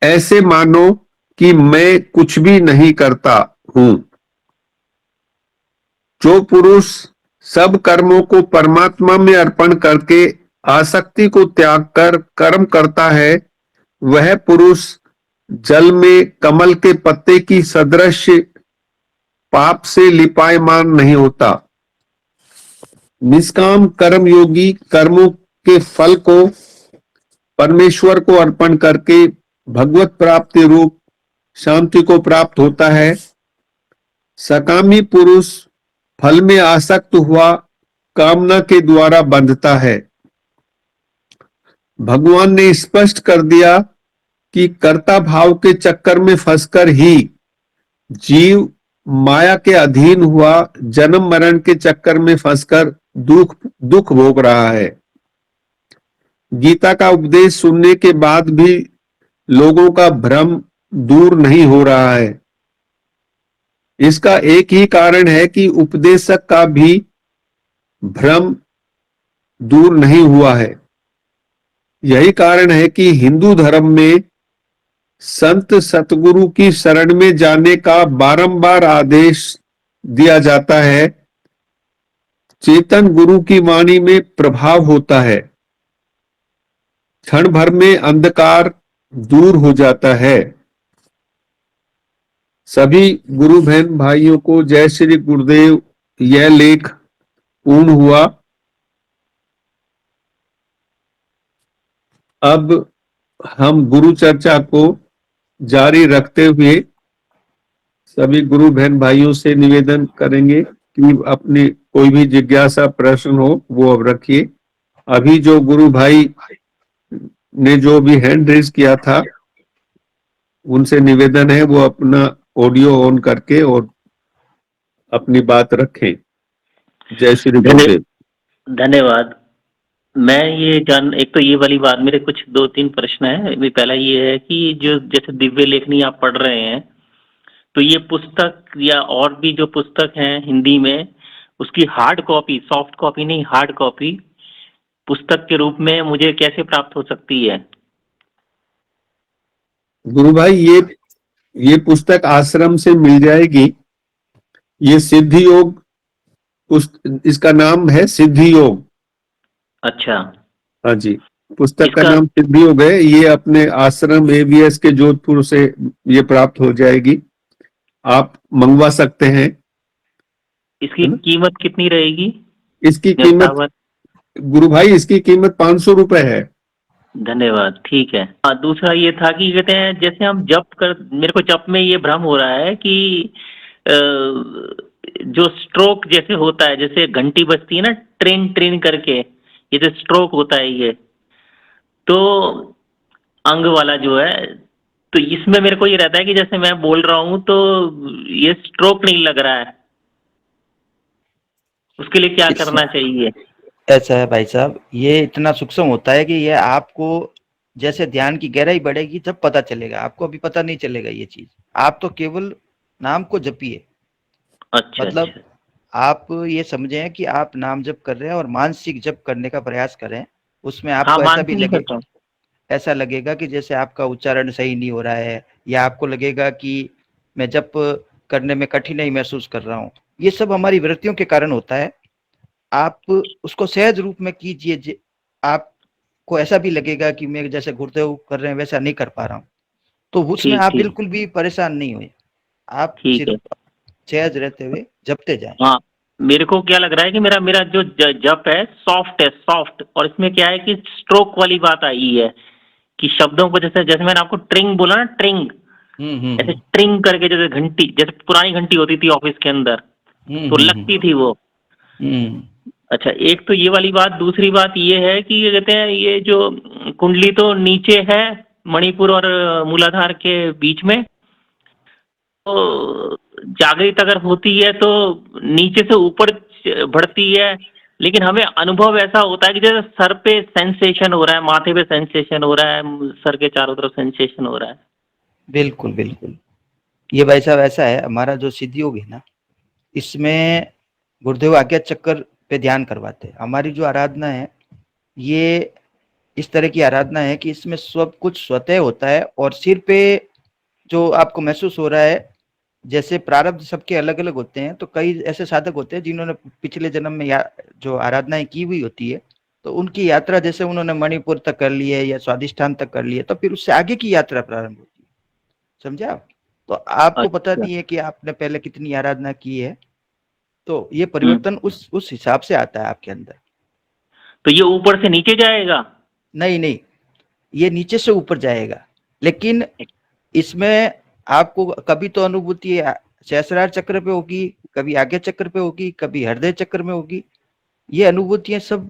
ऐसे मानो कि मैं कुछ भी नहीं करता हूं। जो पुरुष सब कर्मों को परमात्मा में अर्पण करके आसक्ति को त्याग कर कर्म करता है, वह पुरुष जल में कमल के पत्ते की सदृश पाप से लिपायमान नहीं होता। निष्काम कर्म योगी कर्मों के फल को परमेश्वर को अर्पण करके भगवत प्राप्ति रूप शांति को प्राप्त होता है। सकामी पुरुष फल में आसक्त हुआ कामना के द्वारा बंधता है। भगवान ने स्पष्ट कर दिया कि कर्ता भाव के चक्कर में फंसकर ही जीव माया के अधीन हुआ जन्म मरण के चक्कर में फंसकर दुख भोग रहा है। गीता का उपदेश सुनने के बाद भी लोगों का भ्रम दूर नहीं हो रहा है। इसका एक ही कारण है कि उपदेशक का भी भ्रम दूर नहीं हुआ है। यही कारण है कि हिंदू धर्म में संत सतगुरु की शरण में जाने का बारंबार आदेश दिया जाता है। चेतन गुरु की वाणी में प्रभाव होता है, क्षण भर में अंधकार दूर हो जाता है। सभी गुरु बहन भाइयों को जय श्री गुरुदेव। यह लेख पूर्ण हुआ। अब हम गुरु चर्चा को जारी रखते हुए सभी गुरु बहन भाइयों से निवेदन करेंगे कि अपनी कोई भी जिज्ञासा प्रश्न हो वो अब रखिए। अभी जो गुरु भाई ने जो भी हैंड रेज किया था उनसे निवेदन है वो अपना ऑडियो ऑन करके और अपनी बात रखें। जय श्री गुरुदेव। धन्यवाद। मैं ये जान एक तो ये वाली बात, मेरे कुछ 2-3 प्रश्न है। अभी पहला ये है कि जो जैसे दिव्य लेखनी आप पढ़ रहे हैं, तो ये पुस्तक या और भी जो पुस्तक हैं हिंदी में, उसकी हार्ड कॉपी, सॉफ्ट कॉपी नहीं, हार्ड कॉपी पुस्तक के रूप में मुझे कैसे प्राप्त हो सकती है? गुरु भाई, ये पुस्तक आश्रम से मिल जाएगी। ये सिद्धि योग, इसका नाम है सिद्धि योग। अच्छा, हाँ जी, पुस्तक का इसका नाम सिद्धि योग है। ये अपने आश्रम एबीएस के जोधपुर से ये प्राप्त हो जाएगी। आप मंगवा सकते हैं। इसकी कीमत कितनी रहेगी? इसकी कीमत गुरु भाई, इसकी कीमत 500 रुपए है। धन्यवाद, ठीक है। दूसरा ये था कि कहते हैं जैसे हम जप कर, मेरे को जप में ये भ्रम हो रहा है कि जो स्ट्रोक जैसे होता है, जैसे घंटी बजती है ना ट्रिन ट्रिन करके, ये जो स्ट्रोक होता है ये, तो अंग वाला जो है, तो इसमें मेरे को ये रहता है कि जैसे मैं बोल रहा हूं तो ये स्ट्रोक नहीं लग रहा है, उसके लिए क्या करना चाहिए? ऐसा है भाई साहब, ये इतना सूक्ष्म होता है कि ये आपको जैसे ध्यान की गहराई बढ़ेगी जब पता चलेगा, आपको अभी पता नहीं चलेगा ये चीज। आप तो केवल नाम को जपिए। अच्छा, मतलब अच्छा। आप ये समझें कि आप नाम जप कर रहे हैं और मानसिक जप करने का प्रयास करें। उसमें हाँ, आपको ऐसा भी मानसिक करता हूँ। ऐसा लगेगा कि जैसे आपका उच्चारण सही नहीं हो रहा है, या आपको लगेगा कि मैं जप करने में कठिनाई महसूस कर रहा हूँ। ये सब हमारी वृत्तियों के कारण होता है। आप उसको सहज रूप में कीजिए। आपको ऐसा भी लगेगा कि मैं जैसे गुरुदेव कर रहे हैं वैसा नहीं कर पा रहा हूँ, तो उसमें ठीक, आप ठीक, बिल्कुल भी परेशान नहीं हुए। आप ठीक है। सिर्फ सहज रहते हुए जपते जाएं। हाँ, मेरे को क्या लग रहा है कि मेरा मेरा जो जप है सॉफ्ट, और इसमें क्या है कि स्ट्रोक वाली बात आई है कि शब्दों को जैसे जैसे मैंने आपको ट्रिंग बोला ना, ट्रिंग, ऐसे ट्रिंग करके, जैसे घंटी, जैसे पुरानी घंटी होती थी ऑफिस के अंदर, तो लगती थी वो। अच्छा, एक तो ये वाली बात। दूसरी बात ये है कि ये कहते हैं ये जो कुंडली तो नीचे है मणिपुर और मूलाधार के बीच में, तो जागृत अगर होती है तो नीचे से ऊपर बढ़ती है, लेकिन हमें अनुभव ऐसा होता है कि जैसे सर पे सेंसेशन हो रहा है, माथे पे सेंसेशन हो रहा है, सर के चारों तरफ सेंसेशन हो रहा है। बिल्कुल बिल्कुल, ये भाई साहब ऐसा है। हमारा जो सिद्धि योग है ना, इसमें गुरुदेव आज्ञा चक्कर पे ध्यान करवाते हैं। हमारी जो आराधना है ये इस तरह की आराधना है कि इसमें सब कुछ स्वतः होता है, और सिर पे जो आपको महसूस हो रहा है, जैसे प्रारब्ध सबके अलग अलग होते हैं, तो कई ऐसे साधक होते हैं जिन्होंने पिछले जन्म में जो आराधनाएं की हुई होती है, तो उनकी यात्रा जैसे उन्होंने मणिपुर तक कर ली है या स्वादिष्ठान तक कर ली है, तो फिर उससे आगे की यात्रा प्रारंभ होती है। समझे आप? तो आपको पता नहीं है कि आपने पहले कितनी आराधना की है, तो ये परिवर्तन उस हिसाब से आता है आपके अंदर। तो ये ऊपर से नीचे जाएगा? नहीं नहीं, ये नीचे से ऊपर जाएगा, लेकिन इसमें आपको कभी तो अनुभूति सहस्रार चक्र पे होगी, कभी आज्ञा चक्र पे होगी, कभी हृदय चक्र में होगी। ये अनुभूतियां सब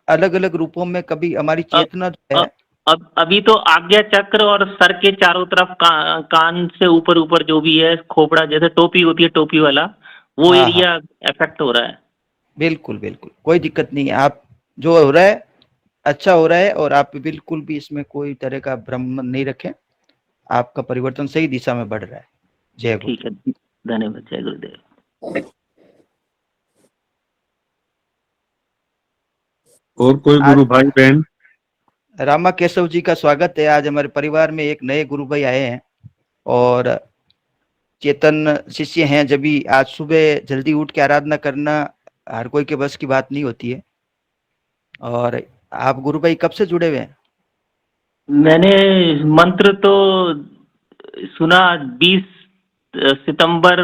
अलग अलग रूपों में, कभी हमारी चेतना जो है। अब अभी तो आज्ञा चक्र और सर के चारों तरफ कान से ऊपर ऊपर जो भी है, खोपड़ा जैसे टोपी होती है, टोपी वाला वो एरिया इफेक्ट हो रहा है। बिल्कुल बिल्कुल, कोई दिक्कत नहीं है। आप जो हो रहा है अच्छा हो रहा है, और आप बिल्कुल भी इसमें कोई तरह का भ्रम नहीं रखें। आपका परिवर्तन सही दिशा में बढ़ रहा है। जय गुरु। ठीक है, धन्यवाद। जय गुरुदेव। और कोई गुरु भाई बहन? रामा केशव जी का स्वागत है। आज हमारे परिवार में एक नए गुरु भाई आए हैं, और चेतन शिष्य हैं। जब भी आज सुबह जल्दी उठ के आराधना करना हर कोई के बस की बात नहीं होती है। और आप गुरु भाई कब से जुड़े हुए हैं? मैंने मंत्र तो सुना 20 सितंबर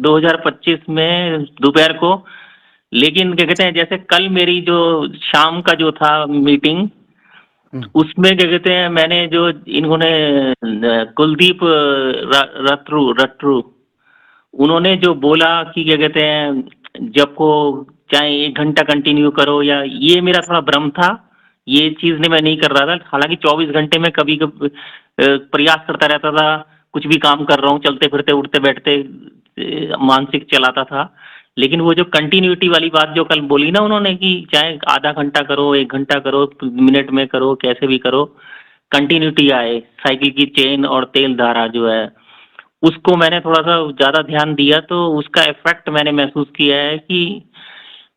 2025 में दोपहर को, लेकिन क्या कहते हैं जैसे कल मेरी जो शाम का जो था मीटिंग, उसमें क्या कहते हैं मैंने जो इन्होंने कुलदीप रट्रू उन्होंने जो बोला कि क्या कहते हैं जब को चाहे 1 घंटा कंटिन्यू करो, या ये मेरा थोड़ा भ्रम था। ये चीज ने मैं नहीं कर रहा था। हालांकि 24 घंटे में कभी कभी प्रयास करता रहता था, कुछ भी काम कर रहा हूँ, चलते फिरते उठते बैठते मानसिक चलाता था। लेकिन वो जो कंटिन्यूटी वाली बात जो कल बोली ना उन्होंने कि चाहे आधा घंटा करो, 1 घंटा करो, मिनट में करो, कैसे भी करो, कंटिन्यूटी आए, साइकिल की चेन और तेल धारा जो है, उसको मैंने थोड़ा-सा ज़्यादा ध्यान दिया तो उसका इफ़ेक्ट मैंने महसूस किया है कि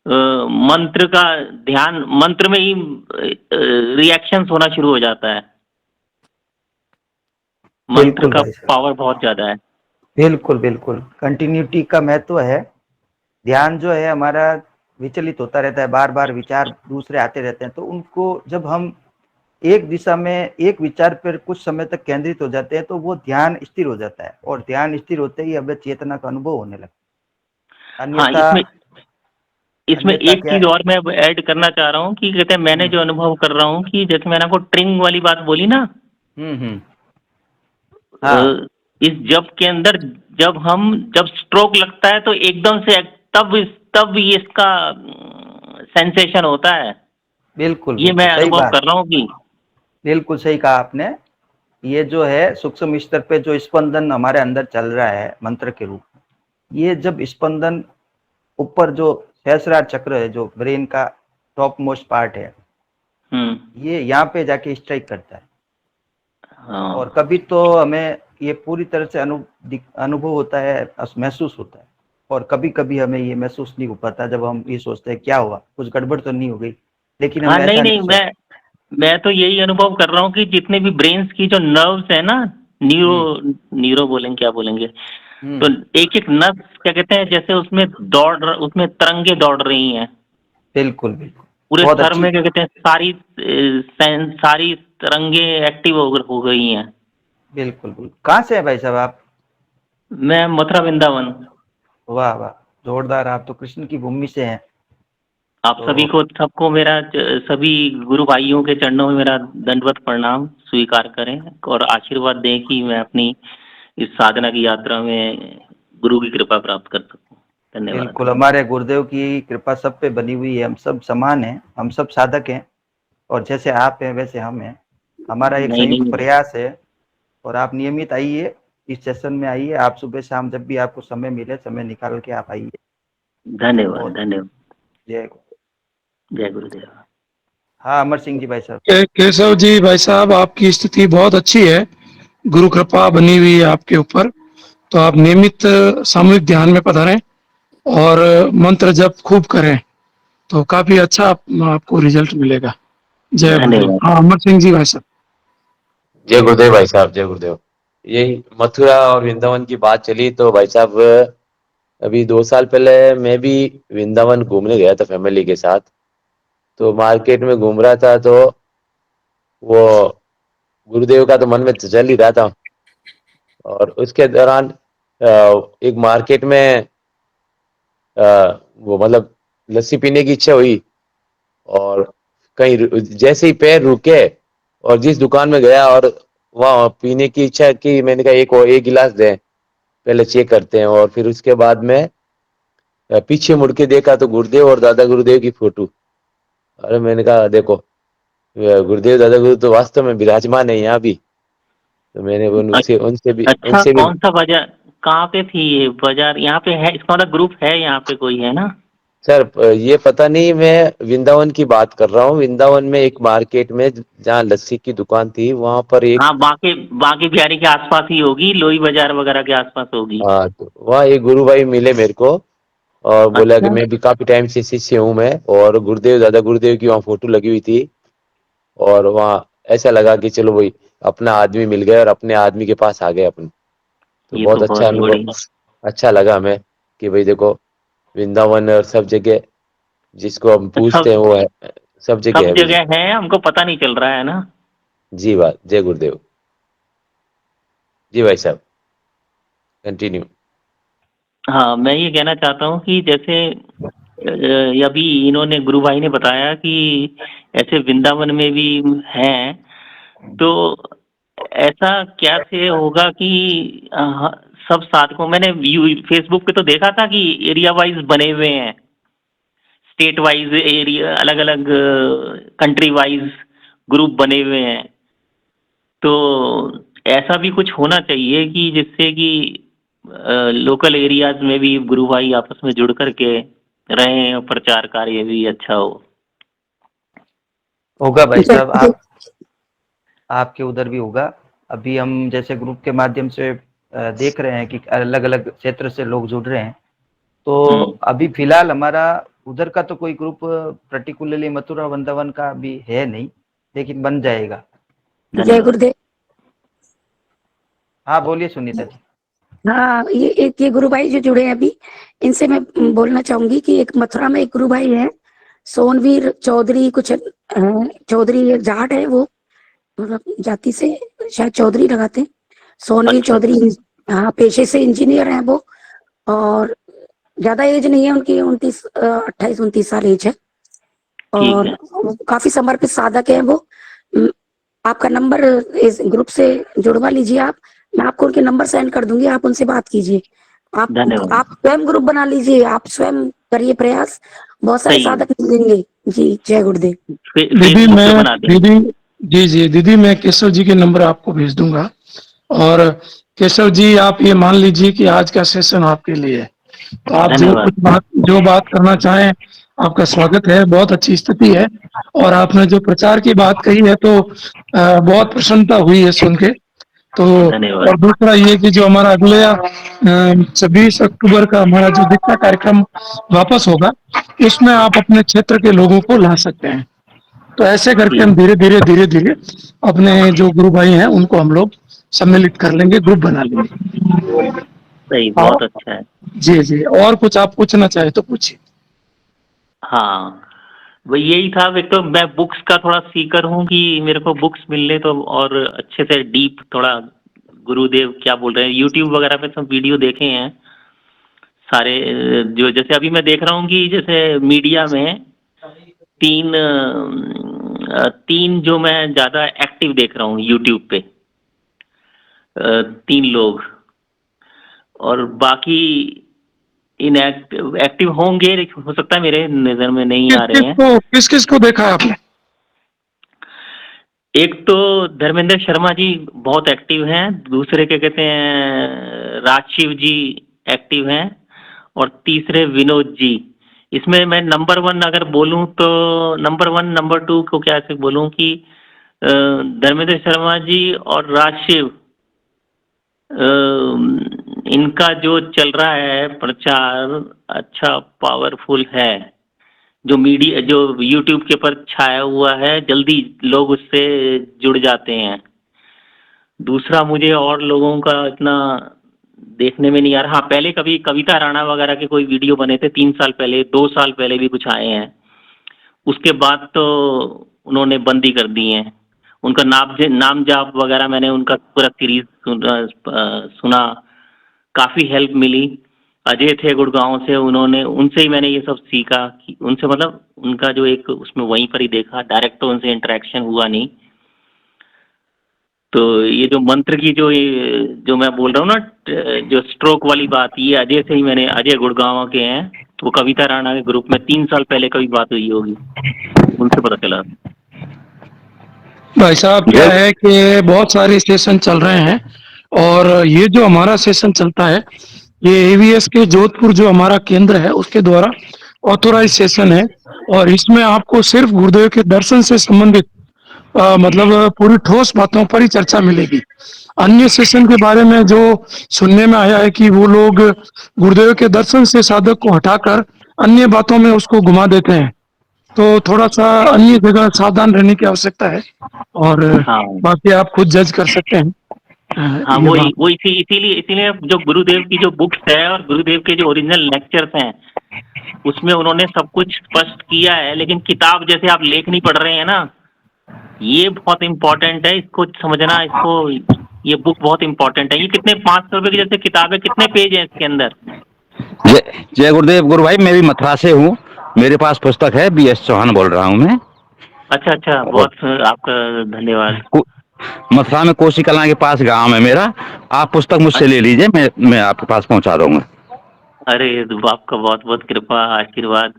मंत्र का ध्यान, मंत्र में ही रिएक्शंस होना शुरू हो जाता है। मंत्र बिल्कुल का भाई साहब, पावर बहुत ज़्यादा है। बिल्कुल, बिल्कुल। कंटिन्यूटी का महत्व है। ध्यान जो है हमारा विचलित होता रहता है, बार-बार विचार दूसरे आते रहते हैं, तो उनको जब हम एक दिशा में एक विचार पर कुछ समय तक केंद्रित हो जाते हैं, तो वो ध्यान स्थिर हो जाता है और ध्यान स्थिर होते ही हमें चेतना का अनुभव होने लगता है। हाँ, अन्यथा इसमें अन्यथा एक क्या चीज़ और मैं अब ऐड करना चाह रहा हूँ कि कहते हैं मैंने जो अनुभव कर रहा हूँ कि जैसे मैंने आपको ट्रिंग वाली बात बोली ना, हुँ। हाँ, इस जब के अंदर जब स्ट्रोक लगता है तो एकदम से तब ये इसका सेंसेशन होता है। बिल्कुल, ये बिल्कुल, मैं सही अनुभव बात। कर रहा हूँ कि बिल्कुल सही कहा आपने। ये जो है सूक्ष्म स्तर पे जो स्पंदन हमारे अंदर चल रहा है मंत्र के रूप में, ये जब स्पंदन ऊपर जो सहस्रार चक्र है, जो ब्रेन का टॉप मोस्ट पार्ट है, ये यहाँ पे जाके स्ट्राइक करता है। हाँ, और कभी तो हमें ये पूरी तरह से अनुभव होता है, महसूस होता है, और कभी कभी हमें ये महसूस नहीं हो पाता जब हम ये सोचते हैं क्या हुआ, कुछ गड़बड़ तो नहीं हो गई, लेकिन हाँ, हम नहीं, ऐसा नहीं, नहीं सोचते। मैं तो यही अनुभव कर रहा हूँ कि जितने भी ब्रेन्स की जो नर्व्स है ना, हम्म न्यूरो बोलेंगे, क्या बोलेंगे, तो हम्म एक-एक नस क्या कहते हैं जैसे उसमें तरंगे दौड़ रही हैं। बिल्कुल बिल्कुल, पूरे बहुत सर अच्छी। में क्या कहते हैं सारी तरंगे एक्टिव हो गई हैं। बिल्कुल बिल्कुल। कहाँ से है भाई साहब आप? मैं मथुरा वृंदावन। वाह वाह, जोरदार, आप तो कृष्ण की भूमि से हैं। आप तो सबको मेरा सभी गुरु भाइयों के चरणों में मेरा दंडवत प्रणाम स्वीकार करें और आशीर्वाद दें कि मैं अपनी इस साधना की यात्रा में गुरु की कृपा प्राप्त कर सकूं। धन्यवाद। बिल्कुल, हमारे गुरुदेव की कृपा सब पे बनी हुई है, हम सब समान हैं, हम सब साधक हैं, और जैसे आप हैं वैसे हम हैं। हमारा एक नहीं, संयुक्त नहीं, प्रयास है, और आप नियमित आइए, इस सेशन में आइए, आप सुबह शाम जब भी आपको समय मिले, समय निकाल के आप आइए। धन्यवाद, और धन्यवाद। जय जय गुरुदेव। हाँ, अमर सिंह जी भाई साहब। केशव जी भाई साहब, आपकी स्थिति बहुत अच्छी है, गुरु कृपा बनी हुई है आपके ऊपर। तो आप नियमित सामूहिक ध्यान में पधारें और मंत्र जप खूब करें, तो काफी अच्छा आपको रिजल्ट मिलेगा। जय गुरुदेव। धन्यवाद। हाँ, अमर सिंह जी भाई साहब। जय गुरुदेव भाई साहब, जय गुरुदेव। यही मथुरा और वृंदावन की बात चली तो भाई साहब, अभी 2 साल पहले मैं भी वृंदावन घूमने गया था फैमिली के साथ। तो मार्केट में घूम रहा था तो वो गुरुदेव का तो मन में चल ही रहा था। और उसके दौरान एक मार्केट में वो मतलब लस्सी पीने की इच्छा हुई। और कहीं जैसे ही पैर रुके और जिस दुकान में गया और वहाँ पीने की इच्छा की, मैंने कहा एक गिलास दें, पहले चेक करते हैं। और फिर उसके बाद में पीछे मुड़ के देखा तो गुरुदेव और दादा गुरुदेव की फोटो। अरे मैंने कहा देखो, गुरुदेव दादा गुरु तो वास्तव में विराजमान है यहाँ भी। तो मैंने उनसे उनसे भी अच्छा, उनसे भी कौन सा बाजार, कहाँ पे थी ये बाजार? यहाँ पे है, इसका मतलब ग्रुप है यहाँ पे कोई, है ना? सर, ये पता नहीं, मैं वृंदावन की बात कर रहा हूँ। वृंदावन में एक मार्केट में जहाँ लस्सी की दुकान थी, वहां पर एक, हाँ, बाकी बिहारी के आसपास ही होगी, लोई बाजार वगैरह के आसपास होगी। हाँ, तो वहाँ एक गुरु भाई मिले मेरे को और बोला कि अच्छा। मैं भी काफी टाइम से शिष्य हूँ मैं, और गुरुदेव दादा गुरुदेव की वहाँ फोटो लगी हुई थी। और वहाँ ऐसा लगा कि चलो भाई, अपना आदमी मिल गया और अपने आदमी के पास आ गए अपन। तो ये बहुत तो अच्छा बहुत अनुभव, बढ़िया। अच्छा लगा हमें कि भाई देखो, वृंदावन और सब जगह जिसको हम पूछते हैं सब वो है, सब जगह सब है भाई। जगह है, हमको पता नहीं चल रहा है ना। जी बात, जय गुरुदेव। जी भाई साहब, कंटिन्यू। हाँ, मैं ये कहना चाहता हूँ कि जैसे अभी इन्होंने गुरु भाई ने बताया कि ऐसे वृंदावन में भी हैं, तो ऐसा क्या से होगा कि सब साधकों, मैंने फेसबुक पे तो देखा था कि एरिया वाइज बने हुए हैं, स्टेट वाइज एरिया, अलग अलग कंट्री वाइज ग्रुप बने हुए हैं। तो ऐसा भी कुछ होना चाहिए कि जिससे कि लोकल एरियाज में भी गुरु भाई आपस में जुड़ करके रहें और प्रचार कार्य भी अच्छा हो। होगा भाई साहब, आपके उधर भी होगा। अभी हम जैसे ग्रुप के माध्यम से देख रहे हैं कि अलग अलग क्षेत्र से लोग जुड़ रहे हैं, तो अभी फिलहाल हमारा उधर का तो कोई ग्रुप पर्टिकुलरली मथुरा वृंदावन का अभी है नहीं, लेकिन बन जाएगा। जय गुरुदेव। हाँ बोलिए सुनीता जी। हाँ, ये गुरु भाई जो जुड़े हैं अभी, इनसे मैं बोलना चाहूंगी कि एक मथुरा में एक गुरु भाई है, सोनवीर चौधरी, कुछ चौधरी जाट है वो, मतलब जाति से शायद चौधरी लगाते हैं, सोनवीर चौधरी। हाँ, पेशे से इंजीनियर हैं वो, और ज्यादा एज नहीं है उनकी, 28-29 साल एज है, और काफी समर्पित साधक है वो। आपका नंबर इस ग्रुप से जुड़वा लीजिए आप, मैं आपको उनके नंबर सेंड कर दूंगी, आप उनसे बात कीजिए। आप स्वयं ग्रुप बना लीजिए, आप स्वयं करिए प्रयास, बहुत सारे साधक मिलेंगे जी। जय गुरुदेव। दीदी मैं केशव जी के नंबर आपको भेज दूंगा। और केशव जी, आप ये मान लीजिए कि आज का सेशन आपके लिए है, तो आप जो बात करना चाहें, आपका स्वागत है। बहुत अच्छी स्थिति है, और आपने जो प्रचार की बात कही है तो बहुत प्रसन्नता हुई है सुन के। तो और दूसरा ये कि जो हमारा अगले 26 अक्टूबर का हमारा जो दीक्षा कार्यक्रम वापस होगा, इसमें आप अपने क्षेत्र के लोगों को ला सकते हैं। तो ऐसे करके हम धीरे धीरे अपने जो गुरु भाई हैं उनको हम लोग सम्मिलित कर लेंगे, ग्रुप बना लेंगे। सही, बहुत अच्छा है जी। और कुछ आप पूछना चाहे तो पूछिए। हाँ, वही यही था। एक तो मैं बुक्स का थोड़ा सीकर हूँ कि मेरे को बुक्स मिलने तो और अच्छे से डीप थोड़ा गुरुदेव क्या बोल रहे हैं, यूट्यूब वगैरह पे सब वीडियो देखे हैं सारे। जो जैसे अभी मैं देख रहा हूँ कि जैसे मीडिया में तीन जो मैं ज्यादा एक्टिव देख रहा हूँ यूट्यूब पे, 3 लोग, और बाकी एक्टिव होंगे, हो सकता है मेरे नजर में नहीं आ रहे हैं। किस को देखा है आपने? एक तो धर्मेंद्र शर्मा जी बहुत एक्टिव हैं, दूसरे क्या कहते हैं राजशिव जी एक्टिव हैं, और तीसरे विनोद जी। इसमें मैं नंबर 1 अगर बोलूं तो नंबर 1 नंबर 2 को क्या से बोलूं कि धर्मेंद्र शर्मा जी और राजशिव, इनका जो चल रहा है प्रचार अच्छा पावरफुल है, जो मीडिया जो यूट्यूब के ऊपर छाया हुआ है, जल्दी लोग उससे जुड़ जाते हैं। दूसरा मुझे और लोगों का इतना देखने में नहीं आ रहा। हाँ, पहले कभी कविता राणा वगैरह के कोई वीडियो बने थे 3 साल पहले, 2 साल पहले भी कुछ आए हैं, उसके बाद तो उन्होंने बंद ही कर दिए हैं। उनका नाम जाप वगैरह मैंने उनका पूरा सीरीज सुना, काफी हेल्प मिली। अजय थे गुड़गांव से, उनसे ही मैंने ये सब सीखा कि उनसे मतलब उनका जो एक उसमें वहीं पर ही देखा, डायरेक्ट तो उनसे इंटरेक्शन हुआ नहीं। तो ये जो मंत्र की जो मैं बोल रहा हूँ ना, जो स्ट्रोक वाली बात, ये अजय से ही मैंने, अजय गुड़गांव के हैं, तो वो कविता राणा के ग्रुप में 3 साल पहले कभी बात हुई होगी, उनसे पता चला। भाई साहब क्या है कि बहुत सारे सेशन चल रहे हैं, और ये जो हमारा सेशन चलता है ये एवीएस के जोधपुर जो हमारा केंद्र है उसके द्वारा ऑथोराइज सेशन है, और इसमें आपको सिर्फ गुरुदेव के दर्शन से संबंधित मतलब पूरी ठोस बातों पर ही चर्चा मिलेगी। अन्य सेशन के बारे में जो सुनने में आया है कि वो लोग गुरुदेव के दर्शन से साधक को हटाकर अन्य बातों में उसको घुमा देते हैं, तो थोड़ा सा अन्य जगह सावधान रहने की आवश्यकता है। और बाकी आप खुद जज कर सकते हैं। हाँ, वो इसीलिए जो गुरुदेव की जो बुक्स है और गुरुदेव के जो ओरिजिनल लेक्चर्स हैं उसमें उन्होंने सब कुछ स्पष्ट किया है, लेकिन किताब जैसे आप लेख नहीं पढ़ रहे हैं ना, ये बहुत इम्पोर्टेंट है, इसको समझना, ये बुक बहुत इम्पोर्टेंट है। ये कितने 500 रुपए की जैसे किताब है, कितने पेज हैं इसके अंदर? जय गुरुदेव। गुरु भाई मैं भी मथुरा से हूँ, मेरे पास पुस्तक है, BS चौहान बोल रहा हूँ मैं। अच्छा, बहुत आपका धन्यवाद। मथुरा में कोसी कलां के पास गांव है मेरा, आप पुस्तक मुझसे ले लीजिए, मैं आपके पास पहुंचा दूंगा। अरे आपका बहुत बहुत कृपा, आशीर्वाद।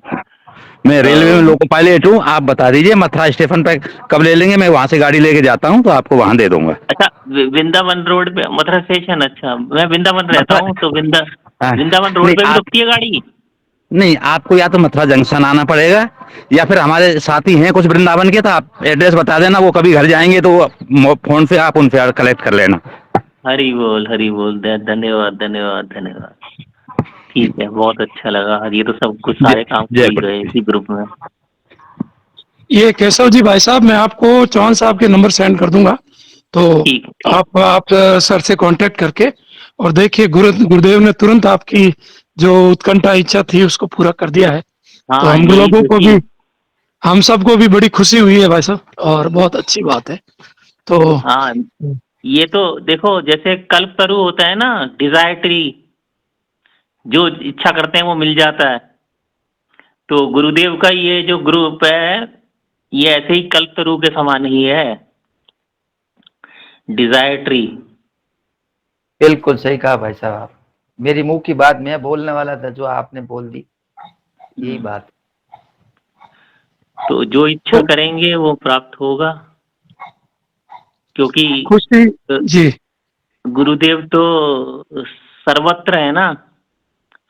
मैं रेलवे में लोको पायलट हूँ। आप बता दीजिए मथुरा स्टेशन पे कब ले लेंगे, मैं वहां से गाड़ी लेके जाता हूँ तो आपको वहां दे दूंगा। अच्छा, वृंदावन रोड पे मथुरा स्टेशन, अच्छा मैं वृंदावन रहता मथुरा हूँ तो हाँ, वृंदावन रोड नहीं पे भी आप रुकती है गाड़ी? नहीं, आपको या तो मथुरा जंक्शन आना पड़ेगा, या फिर हमारे साथी हैं कुछ वृंदावन के, तो आप एड्रेस बता देना, वो कभी घर जाएंगे तो फोन से आप उनसे कलेक्ट कर लेना। हरी बोल, धन्यवाद धन्यवाद धन्यवाद। ठीक है, बहुत अच्छा लगा। ये तो सब कुछ जय सारे काम हो जय ही गए इसी ग्रुप में। ये केशव जी भाई साहब, मैं आपको चौहान साहब के नंबर सेंड कर दूंगा, तो ठीक ठीक। आप सर से कांटेक्ट करके और देखिए, गुरुदेव ने तुरंत आपकी जो उत्कंठा इच्छा थी उसको पूरा कर दिया है। तो हाँ हम यही लोगों को खुशी। भी, हम सबको भी बड़ी खुशी हुई है भाई साहब, और बहुत अच्छी बात है। तो हाँ, ये तो देखो, जैसे कल्पतरु होता है ना, डिजायर ट्री, जो इच्छा करते हैं वो मिल जाता है। तो गुरुदेव का ये जो ग्रुप है, ये ऐसे ही कल्पतरु के समान ही है, डिजायर ट्री। बिल्कुल सही कहा भाई साहब आप। मेरी मुंह की बात मैं बोलने वाला था, जो आपने बोल दी, यही बात। तो जो इच्छा करेंगे वो प्राप्त होगा, क्योंकि खुशी जी, गुरुदेव तो सर्वत्र है ना,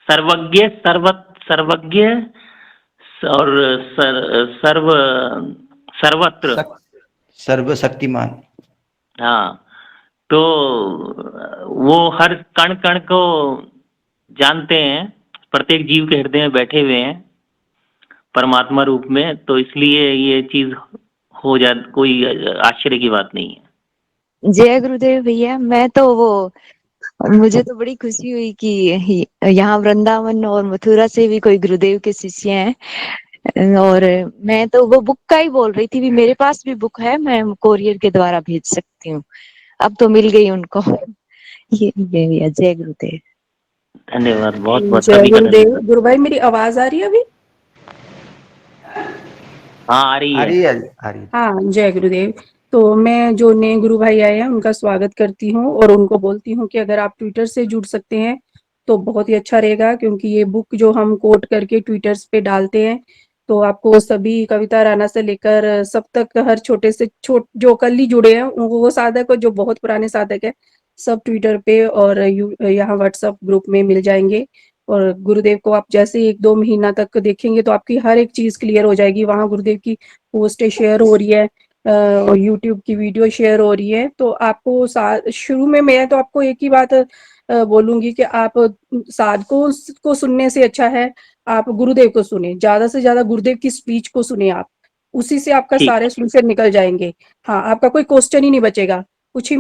सर्वज्ञ, सर्वज्ञ और सर्व सर्वत्र। सर्वशक्तिमान। हाँ, तो वो हर कण कण को जानते हैं, प्रत्येक जीव के हृदय में बैठे हुए हैं परमात्मा रूप में, तो इसलिए ये चीज हो जा, कोई आश्चर्य की बात नहीं है। जय गुरुदेव भैया। मैं तो वो, मुझे तो बड़ी खुशी हुई कि यहाँ वृंदावन और मथुरा से भी कोई गुरुदेव के शिष्य हैं, और मैं तो वो बुक का ही बोल रही थी, भी मेरे पास भी बुक है, मैं कोरियर के द्वारा भेज सकती हूँ। अब तो मिल गई उनको। ये भैया, जय गुरुदेव। धन्यवाद, बहुत बहुत जय सभी का गुरुदेव। धन्यवाद। गुरु भाई, मेरी आवाज आ रही है अभी? हाँ आ रही आ है। रही है, आ रही है। हाँ, जय गुरुदेव। तो मैं जो नए गुरु भाई आए हैं उनका स्वागत करती हूँ और उनको बोलती हूँ कि अगर आप ट्विटर से जुड़ सकते हैं तो बहुत ही अच्छा रहेगा, क्योंकि ये बुक जो हम कोट करके ट्विटर्स पे डालते हैं, तो आपको सभी कविता राणा से लेकर सब तक, हर छोटे से जो कल ही जुड़े हैं वो साधक और जो बहुत पुराने साधक है, सब ट्विटर पे और यहाँ व्हाट्सएप ग्रुप में मिल जाएंगे। और गुरुदेव को आप जैसे 1-2 महीना तक देखेंगे तो आपकी हर एक चीज क्लियर हो जाएगी। वहां गुरुदेव की पोस्टें शेयर हो रही है, और यूट्यूब की वीडियो शेयर हो रही है। तो आपको शुरू में मैं तो आपको एक ही बात बोलूंगी कि आप साधकों को सुनने से अच्छा है आप गुरुदेव को सुने, ज्यादा से ज्यादा गुरुदेव की स्पीच को सुने आप, उसी से आपका ठीक। सारे सोल्यूशन निकल जाएंगे। हाँ, आपका कोई क्वेश्चन ही नहीं बचेगा। कुछ ही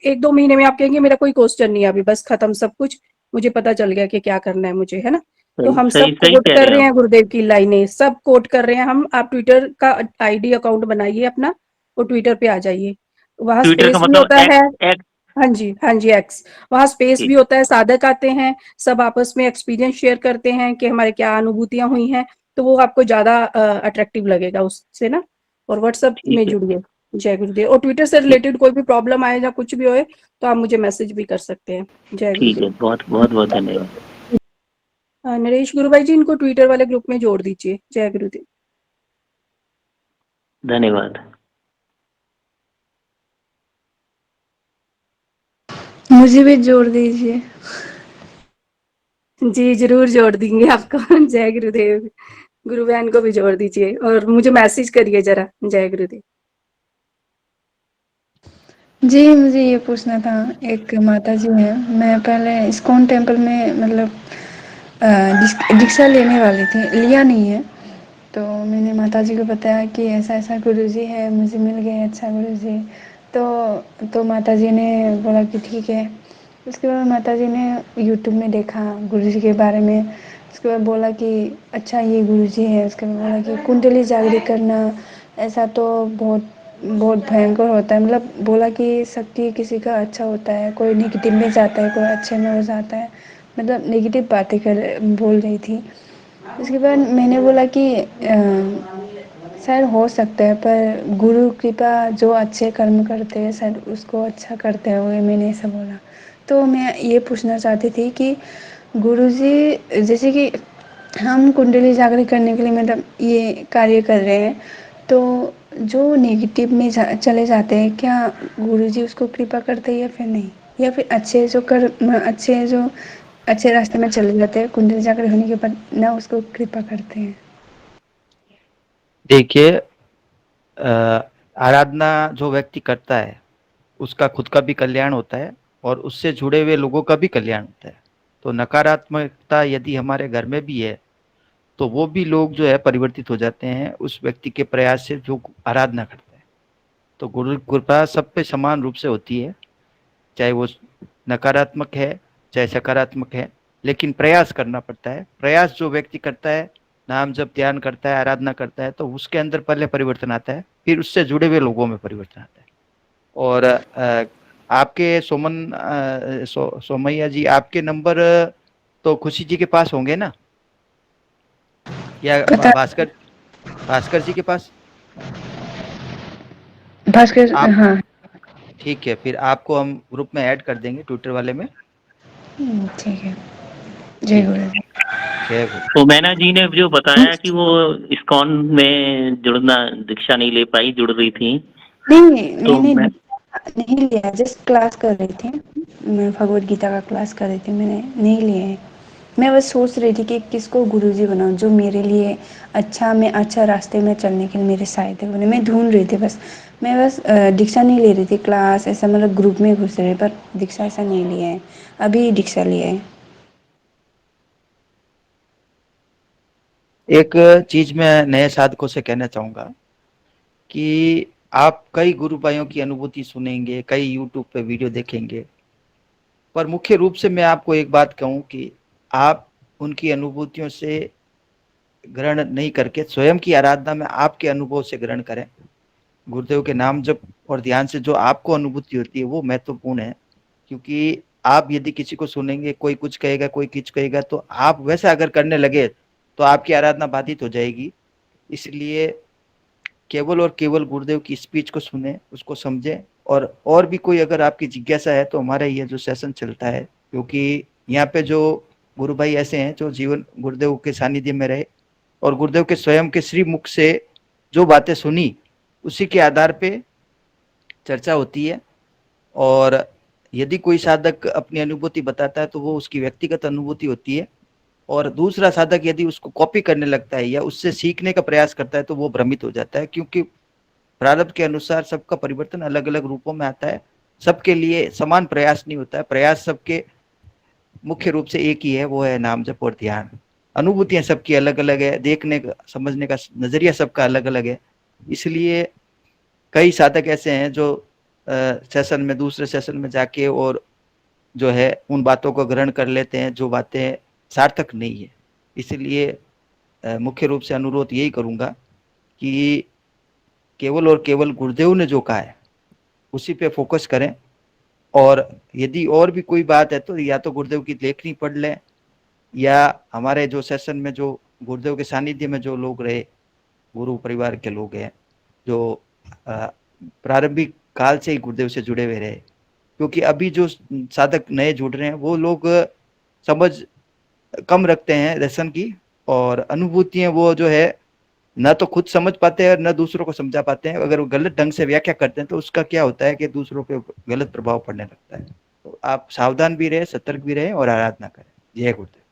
1-2 महीने में आप कहेंगे मेरा कोई क्वेश्चन नहीं है, अभी बस खत्म सब कुछ, मुझे पता चल गया कि क्या करना है मुझे, है ना। तो सही हम सही सब सही कोट कह कर रहे रहे हो। हैं गुरुदेव की लाइनें, सब कोट कर रहे हैं हम। आप ट्विटर का आईडी अकाउंट बनाइए अपना और ट्विटर पे आ जाइए, वहां ट्विटर का स्पेस भी मतलब होता है। X x. हाँ जी, हाँ जी, एक्स। वहां स्पेस भी ठीक होता है, साधक आते हैं, सब आपस में एक्सपीरियंस शेयर करते हैं कि हमारे क्या अनुभूतियां हुई हैं, तो वो आपको ज्यादा अट्रैक्टिव लगेगा उससे ना। और व्हाट्सएप में ठीक है। जुड़िए। जय गुरुदेव। और ट्विटर से ठीक। रिलेटेड कोई भी प्रॉब्लम आए या कुछ भी होए तो आप मुझे मैसेज भी कर सकते हैं। जय ठीक है, गुरुदेव। बहुत बहुत बहुत धन्यवाद। नरेश गुरु भाई जी, इनको ट्विटर वाले ग्रुप में जोड़ दीजिए। जय गुरुदेव। धन्यवाद। मुझे भी जोड़ दीजिए। जी जरूर जोड़ देंगे आपको। जय गुरुदेव। गुरु बहन को भी जोड़ दीजिए और मुझे मैसेज करिए जरा। जय गुरुदेव। जी, मुझे ये पूछना था, एक माता जी हैं, मैं पहले इस्कॉन टेम्पल में मतलब दीक्षा लेने वाली थी, लिया नहीं है। तो मैंने माता जी को बताया कि ऐसा ऐसा गुरुजी है, मुझे मिल गए अच्छा गुरुजी। तो माता जी ने बोला कि ठीक है। उसके बाद माता जी ने यूट्यूब में देखा गुरुजी के बारे में। उसके बाद बोला कि अच्छा ये गुरुजी है। उसके बाद बोला कि कुंडली जागृत करना ऐसा तो बहुत बहुत भयंकर होता है, मतलब बोला कि शक्ति किसी का अच्छा होता है, कोई नेगेटिव में जाता है, कोई अच्छे में हो जाता है, मतलब नेगेटिव बातें बोल रही थी। उसके बाद मैंने बोला कि शायद हो सकता है, पर गुरु कृपा जो अच्छे कर्म करते हैं शायद उसको अच्छा करते होंगे, मैंने ऐसा बोला। तो मैं ये पूछना चाहती थी कि गुरुजी जैसे कि हम कुंडली जागृत करने के लिए मतलब ये कार्य कर रहे हैं, तो जो नेगेटिव में चले जाते हैं, क्या गुरुजी उसको कृपा करते हैं या फिर नहीं, या फिर अच्छे रास्ते में चले जाते हैं, कुंडली जागृत होने के बाद ना उसको कृपा करते हैं? देखिए, आराधना जो व्यक्ति करता है उसका खुद का भी कल्याण होता है और उससे जुड़े हुए लोगों का भी कल्याण होता है। तो नकारात्मकता यदि हमारे घर में भी है तो वो भी लोग जो है परिवर्तित हो जाते हैं उस व्यक्ति के प्रयास से जो आराधना करता है। तो गुरु कृपा सब पे समान रूप से होती है, चाहे वो नकारात्मक है चाहे सकारात्मक है, लेकिन प्रयास करना पड़ता है। प्रयास जो व्यक्ति करता है, नाम जब ध्यान करता है, आराधना करता है, तो उसके अंदर पहले परिवर्तन आता है, फिर उससे जुड़े हुए लोगों में परिवर्तन आता है। और आपके सोमैया जी, आपके नंबर तो खुशी जी के पास होंगे ना, या भास्कर जी के पास? भास्कर, हाँ। ठीक है, फिर आपको हम ग्रुप में ऐड कर देंगे, ट्विटर वाले में। ठीक है। जय गुरुदेव। जय गुरु। तो मैना जी ने जो बताया कि वो इस्कॉन में जुड़ना, दीक्षा नहीं ले पाई, जुड़ रही थी। नहीं, तो मैंने नहीं लिया, जस्ट क्लास कर रही थी मैं, भगवत गीता का क्लास कर रही थी, मैंने नहीं लिया है। मैं बस सोच रही थी कि किसको गुरुजी बनाऊं जो मेरे लिए अच्छा रास्ते में चलने के लिए मेरे सहायता बने। मैं ढूंढ रही थी बस, मैं बस दीक्षा नहीं ले रही थी, क्लास ऐसा मतलब ग्रुप में घुस रहे, पर दीक्षा ऐसा नहीं लिया है, अभी दीक्षा लिया है। एक चीज मैं नए साधकों से कहना चाहूंगा कि आप कई गुरु भाइयों की अनुभूति सुनेंगे, कई यूट्यूब पे वीडियो देखेंगे, पर मुख्य रूप से मैं आपको एक बात कहूं कि आप उनकी अनुभूतियों से ग्रहण नहीं करके स्वयं की आराधना में आपके अनुभव से ग्रहण करें। गुरुदेव के नाम जप और ध्यान से जो आपको अनुभूति होती है वो महत्वपूर्ण है, क्योंकि आप यदि किसी को सुनेंगे, कोई कुछ कहेगा, कोई कुछ कहेगा, तो आप वैसा अगर करने लगे तो आपकी आराधना बाधित हो जाएगी। इसलिए केवल और केवल गुरुदेव की स्पीच को सुने, उसको समझें, और भी कोई अगर आपकी जिज्ञासा है तो हमारा ये जो सेशन चलता है, क्योंकि यहाँ पे जो गुरु भाई ऐसे हैं जो जीवन गुरुदेव के सानिध्य में रहे और गुरुदेव के स्वयं के श्री मुख से जो बातें सुनी उसी के आधार पे चर्चा होती है। और यदि कोई साधक अपनी अनुभूति बताता है तो वो उसकी व्यक्तिगत अनुभूति होती है, और दूसरा साधक यदि उसको कॉपी करने लगता है या उससे सीखने का प्रयास करता है तो वो भ्रमित हो जाता है, क्योंकि प्रारब्ध के अनुसार सबका परिवर्तन अलग अलग रूपों में आता है, सबके लिए समान प्रयास नहीं होता है। प्रयास सबके मुख्य रूप से एक ही है, वो है नाम जप और ध्यान। अनुभूतियां सबकी अलग अलग है, देखने का समझने का नजरिया सबका अलग अलग है। इसलिए कई साधक ऐसे हैं जो सेशन में, दूसरे सेशन में जाके और जो है उन बातों को ग्रहण कर लेते हैं जो बातें सार्थक नहीं है। इसलिए मुख्य रूप से अनुरोध यही करूंगा कि केवल और केवल गुरुदेव ने जो कहा है उसी पे फोकस करें, और यदि और भी कोई बात है तो या तो गुरुदेव की लेखनी पढ़ लें, या हमारे जो सेशन में जो गुरुदेव के सानिध्य में जो लोग रहे, गुरु परिवार के लोग हैं जो प्रारंभिक काल से ही गुरुदेव से जुड़े हुए रहे, क्योंकि अभी जो साधक नए जुड़ रहे हैं वो लोग समझ कम रखते हैं दर्शन की, और अनुभूतियां वो जो है न तो खुद समझ पाते हैं और न दूसरों को समझा पाते हैं। अगर वो गलत ढंग से व्याख्या करते हैं तो उसका क्या होता है कि दूसरों पे गलत प्रभाव पड़ने लगता है। तो आप सावधान भी रहे, सतर्क भी रहे और आराधना करें। जय गुरुदेव।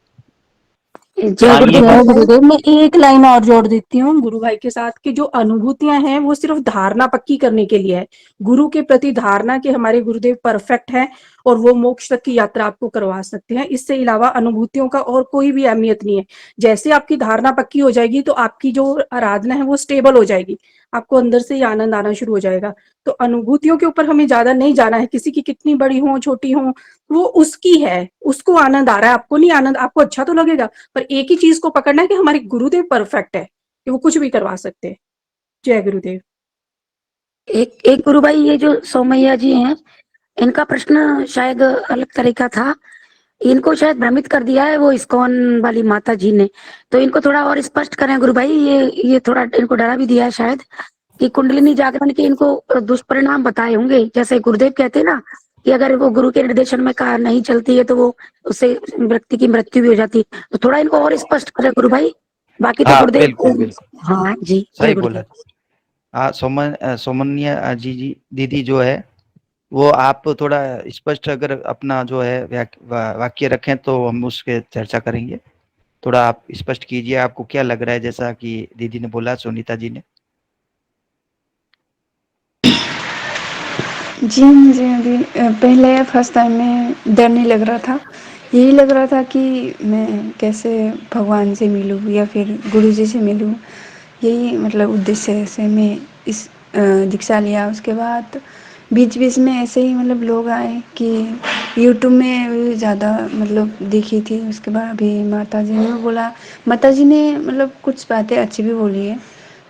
जय गुरुदेव। मैं एक लाइन और जोड़ देती हूँ गुरु भाई के साथ कि जो अनुभूतियां हैं वो सिर्फ धारणा पक्की करने के लिए है, गुरु के प्रति धारणा के हमारे गुरुदेव परफेक्ट है और वो मोक्ष तक की यात्रा आपको करवा सकते हैं। इससे अलावा अनुभूतियों का और कोई भी अहमियत नहीं है। जैसे आपकी धारणा पक्की हो जाएगी तो आपकी जो आराधना है वो स्टेबल हो जाएगी, आपको अंदर से ही आनंद आना शुरू हो जाएगा। तो अनुभूतियों के ऊपर हमें ज्यादा नहीं जाना है, किसी की कितनी बड़ी हो छोटी हो वो उसकी है, उसको आनंद आ रहा है, आपको नहीं आनंद, आपको अच्छा तो लगेगा, पर एक ही चीज को पकड़ना है कि हमारे गुरुदेव परफेक्ट है कि वो कुछ भी करवा सकते हैं। जय गुरुदेव। एक गुरु भाई, ये जो सोमैया जी हैं इनका प्रश्न शायद अलग तरह का था, इनको शायद भ्रमित कर दिया है वो इस्कॉन वाली माता जी ने, तो इनको थोड़ा और स्पष्ट करें गुरु भाई। ये थोड़ा इनको डरा भी दिया है शायद कि कुंडलिनी जागरण के इनको दुष्परिणाम बताए होंगे। जैसे गुरुदेव कहते हैं ना कि अगर वो गुरु के निर्देशन में कार नहीं चलती है तो वो उससे व्यक्ति की मृत्यु भी हो जाती है। तो थोड़ा इनको और स्पष्ट करें गुरु भाई। बाकी तो हाँ, गुरुदेव बिल्कुल, बिल्कुल। हाँ जी, जय सही गुरुदेव। बोला। हाँ, सोमन्या जी दीदी जो है, वो आप थोड़ा स्पष्ट अगर अपना जो है वाक्य रखें तो हम उस पे चर्चा करेंगे। थोड़ा आप स्पष्ट कीजिए, आपको क्या लग रहा है, जैसा कि दीदी ने बोला, सुनीता जी ने। जी, मुझे अभी पहले फर्स्ट टाइम में डर नहीं लग रहा था। यही लग रहा था कि मैं कैसे भगवान से मिलूँ या फिर गुरु जी से मिलूँ। यही मतलब उद्देश्य से मैं इस दीक्षा लिया। उसके बाद बीच-बीच में ऐसे ही मतलब लोग आए कि यूट्यूब में भी ज़्यादा मतलब देखी थी। उसके बाद अभी माताजी ने बोला, माताजी ने मतलब कुछ बातें अच्छी भी बोली है।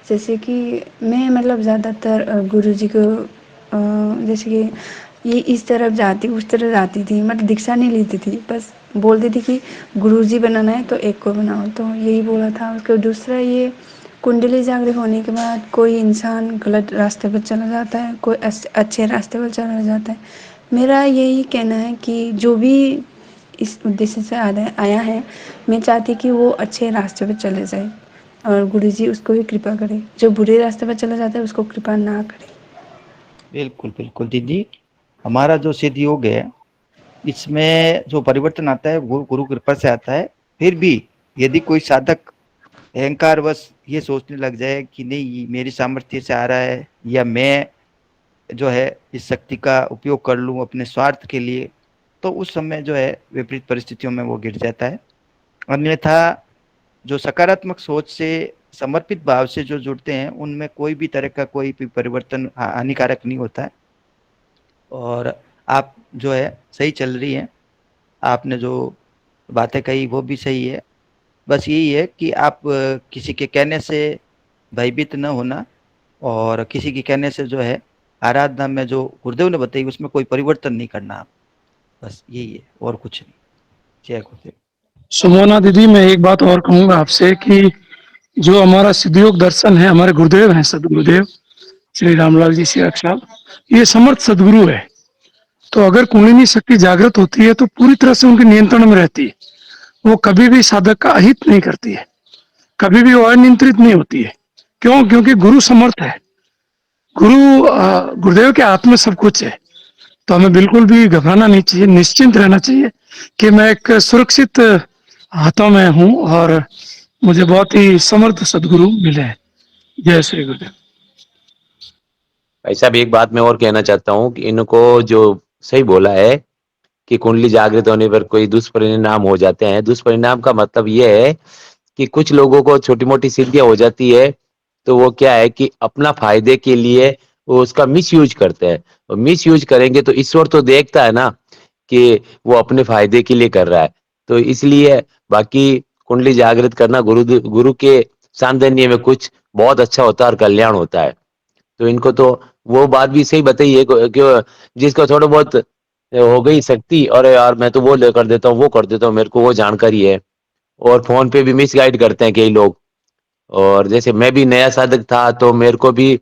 जैसे कि मैं मतलब ज़्यादातर गुरुजी को जैसे कि ये इस तरफ जाती उस तरफ जाती थी, मतलब दीक्षा नहीं लेती थी, बस बोलती थी कि गुरुजी बनाना है तो एक को बनाओ, तो यही बोला था। उसके दूसरा ये कुंडली जागृत होने के बाद कोई इंसान गलत रास्ते पर चला जाता है, कोई अच्छे रास्ते पर चला जाता है। मेरा यही कहना है कि जो भी इस उद्देश्य से आया है, मैं चाहती कि वो अच्छे रास्ते पर चले जाए और गुरुजी उसको ही कृपा करे। जो बुरे रास्ते पर चला जाता है उसको कृपा ना करे। बिल्कुल, बिल्कुल दीदी। हमारा जो सिद्ध योग है, इसमें जो परिवर्तन आता है वो गुरु कृपा से आता है। फिर भी यदि कोई साधक अहंकारवश ये सोचने लग जाए कि नहीं मेरी सामर्थ्य से आ रहा है, या मैं जो है इस शक्ति का उपयोग कर लूँ अपने स्वार्थ के लिए, तो उस समय जो है विपरीत परिस्थितियों में वो गिर जाता है। अन्यथा जो सकारात्मक सोच से, समर्पित भाव से जो जुड़ते हैं, उनमें कोई भी तरह का कोई भी परिवर्तन हानिकारक नहीं होता है। और आप जो है सही चल रही हैं। आपने जो बातें कही वो भी सही है। बस यही है कि आप किसी के कहने से भयभीत न होना, और किसी के कहने से जो है आराधना में जो गुरुदेव ने बताई उसमें कोई परिवर्तन नहीं करना आप। बस यही है, और कुछ नहीं। जय गुरुदेव। सुमोना दीदी, मैं एक बात और कहूंगा आपसे कि जो हमारा सिद्धयोग दर्शन है, हमारे गुरुदेव हैं सदगुरुदेव श्री रामलाल जी से अक्षाल, ये समर्थ सदगुरु है। तो अगर कुंडलिनी शक्ति जागृत होती है तो पूरी तरह से उनके नियंत्रण में रहती है। वो कभी भी साधक का अहित नहीं करती है, कभी भी वो अनियंत्रित नहीं होती है। क्यों? क्योंकि गुरु समर्थ है। गुरुदेव के हाथ में सब कुछ है। तो हमें बिल्कुल भी घबराना नहीं चाहिए, निश्चिंत रहना चाहिए कि मैं एक सुरक्षित हाथों में हूँ और मुझे बहुत ही समर्थ सदगुरु मिले हैं। जय श्री गुरुदेव। भाई साहब, एक बात मैं और कहना चाहता हूँ कि इनको जो सही बोला है कि कुंडली जागृत होने पर कोई दुष्परिणाम हो जाते हैं। दुष्परिणाम का मतलब ये है कि कुछ लोगों को छोटी मोटी सिद्धियां हो जाती है, तो वो क्या है कि अपना फायदे के लिए वो उसका मिस यूज करते हैं। और मिस यूज करेंगे तो ईश्वर तो देखता है ना कि वो अपने फायदे के लिए कर रहा है। तो इसलिए बाकी कुंडली जागृत करना गुरु के सामने में कुछ बहुत अच्छा होता है और कल्याण होता है। तो इनको तो वो बात भी सही बताई है कि जिसको थोड़ा बहुत हो गई शक्ति, और यार मैं तो वो ले कर देता हूँ, वो कर देता हूँ, मेरे को वो जानकारी है। और फोन पे भी मिस गाइड करते हैं कई लोग। और जैसे मैं भी नया साधक था तो मेरे को भी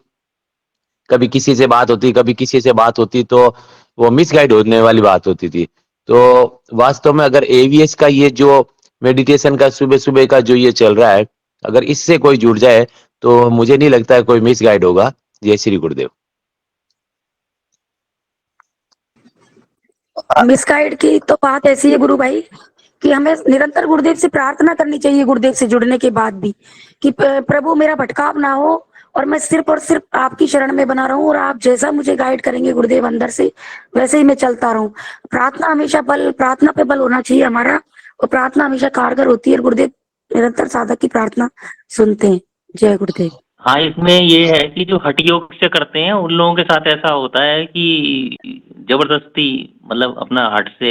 कभी किसी से बात होती, कभी किसी से बात होती, तो वो मिस गाइड होने वाली बात होती थी। तो वास्तव में अगर एवीएस का ये जो मेडिटेशन का सुबह सुबह का जो ये चल रहा है, अगर इससे कोई जुड़ जाए तो मुझे नहीं लगता है कोई मिस गाइड होगा। जय श्री गुरुदेव। मिसगाइड की तो बात ऐसी है गुरु भाई कि हमें निरंतर गुरुदेव से प्रार्थना करनी चाहिए, गुरुदेव से जुड़ने के बाद भी, कि प्रभु मेरा भटकाव ना हो और मैं सिर्फ और सिर्फ आपकी शरण में बना रहूं, और आप जैसा मुझे गाइड करेंगे गुरुदेव अंदर से वैसे ही मैं चलता रहूं। प्रार्थना हमेशा प्रार्थना पे बल होना चाहिए हमारा, और प्रार्थना हमेशा कारगर होती है। गुरुदेव निरंतर साधक की प्रार्थना सुनते हैं। जय गुरुदेव। हाँ, इसमें ये है कि जो हठ योग से करते हैं उन लोगों के साथ ऐसा होता है कि जबरदस्ती मतलब अपना हठ से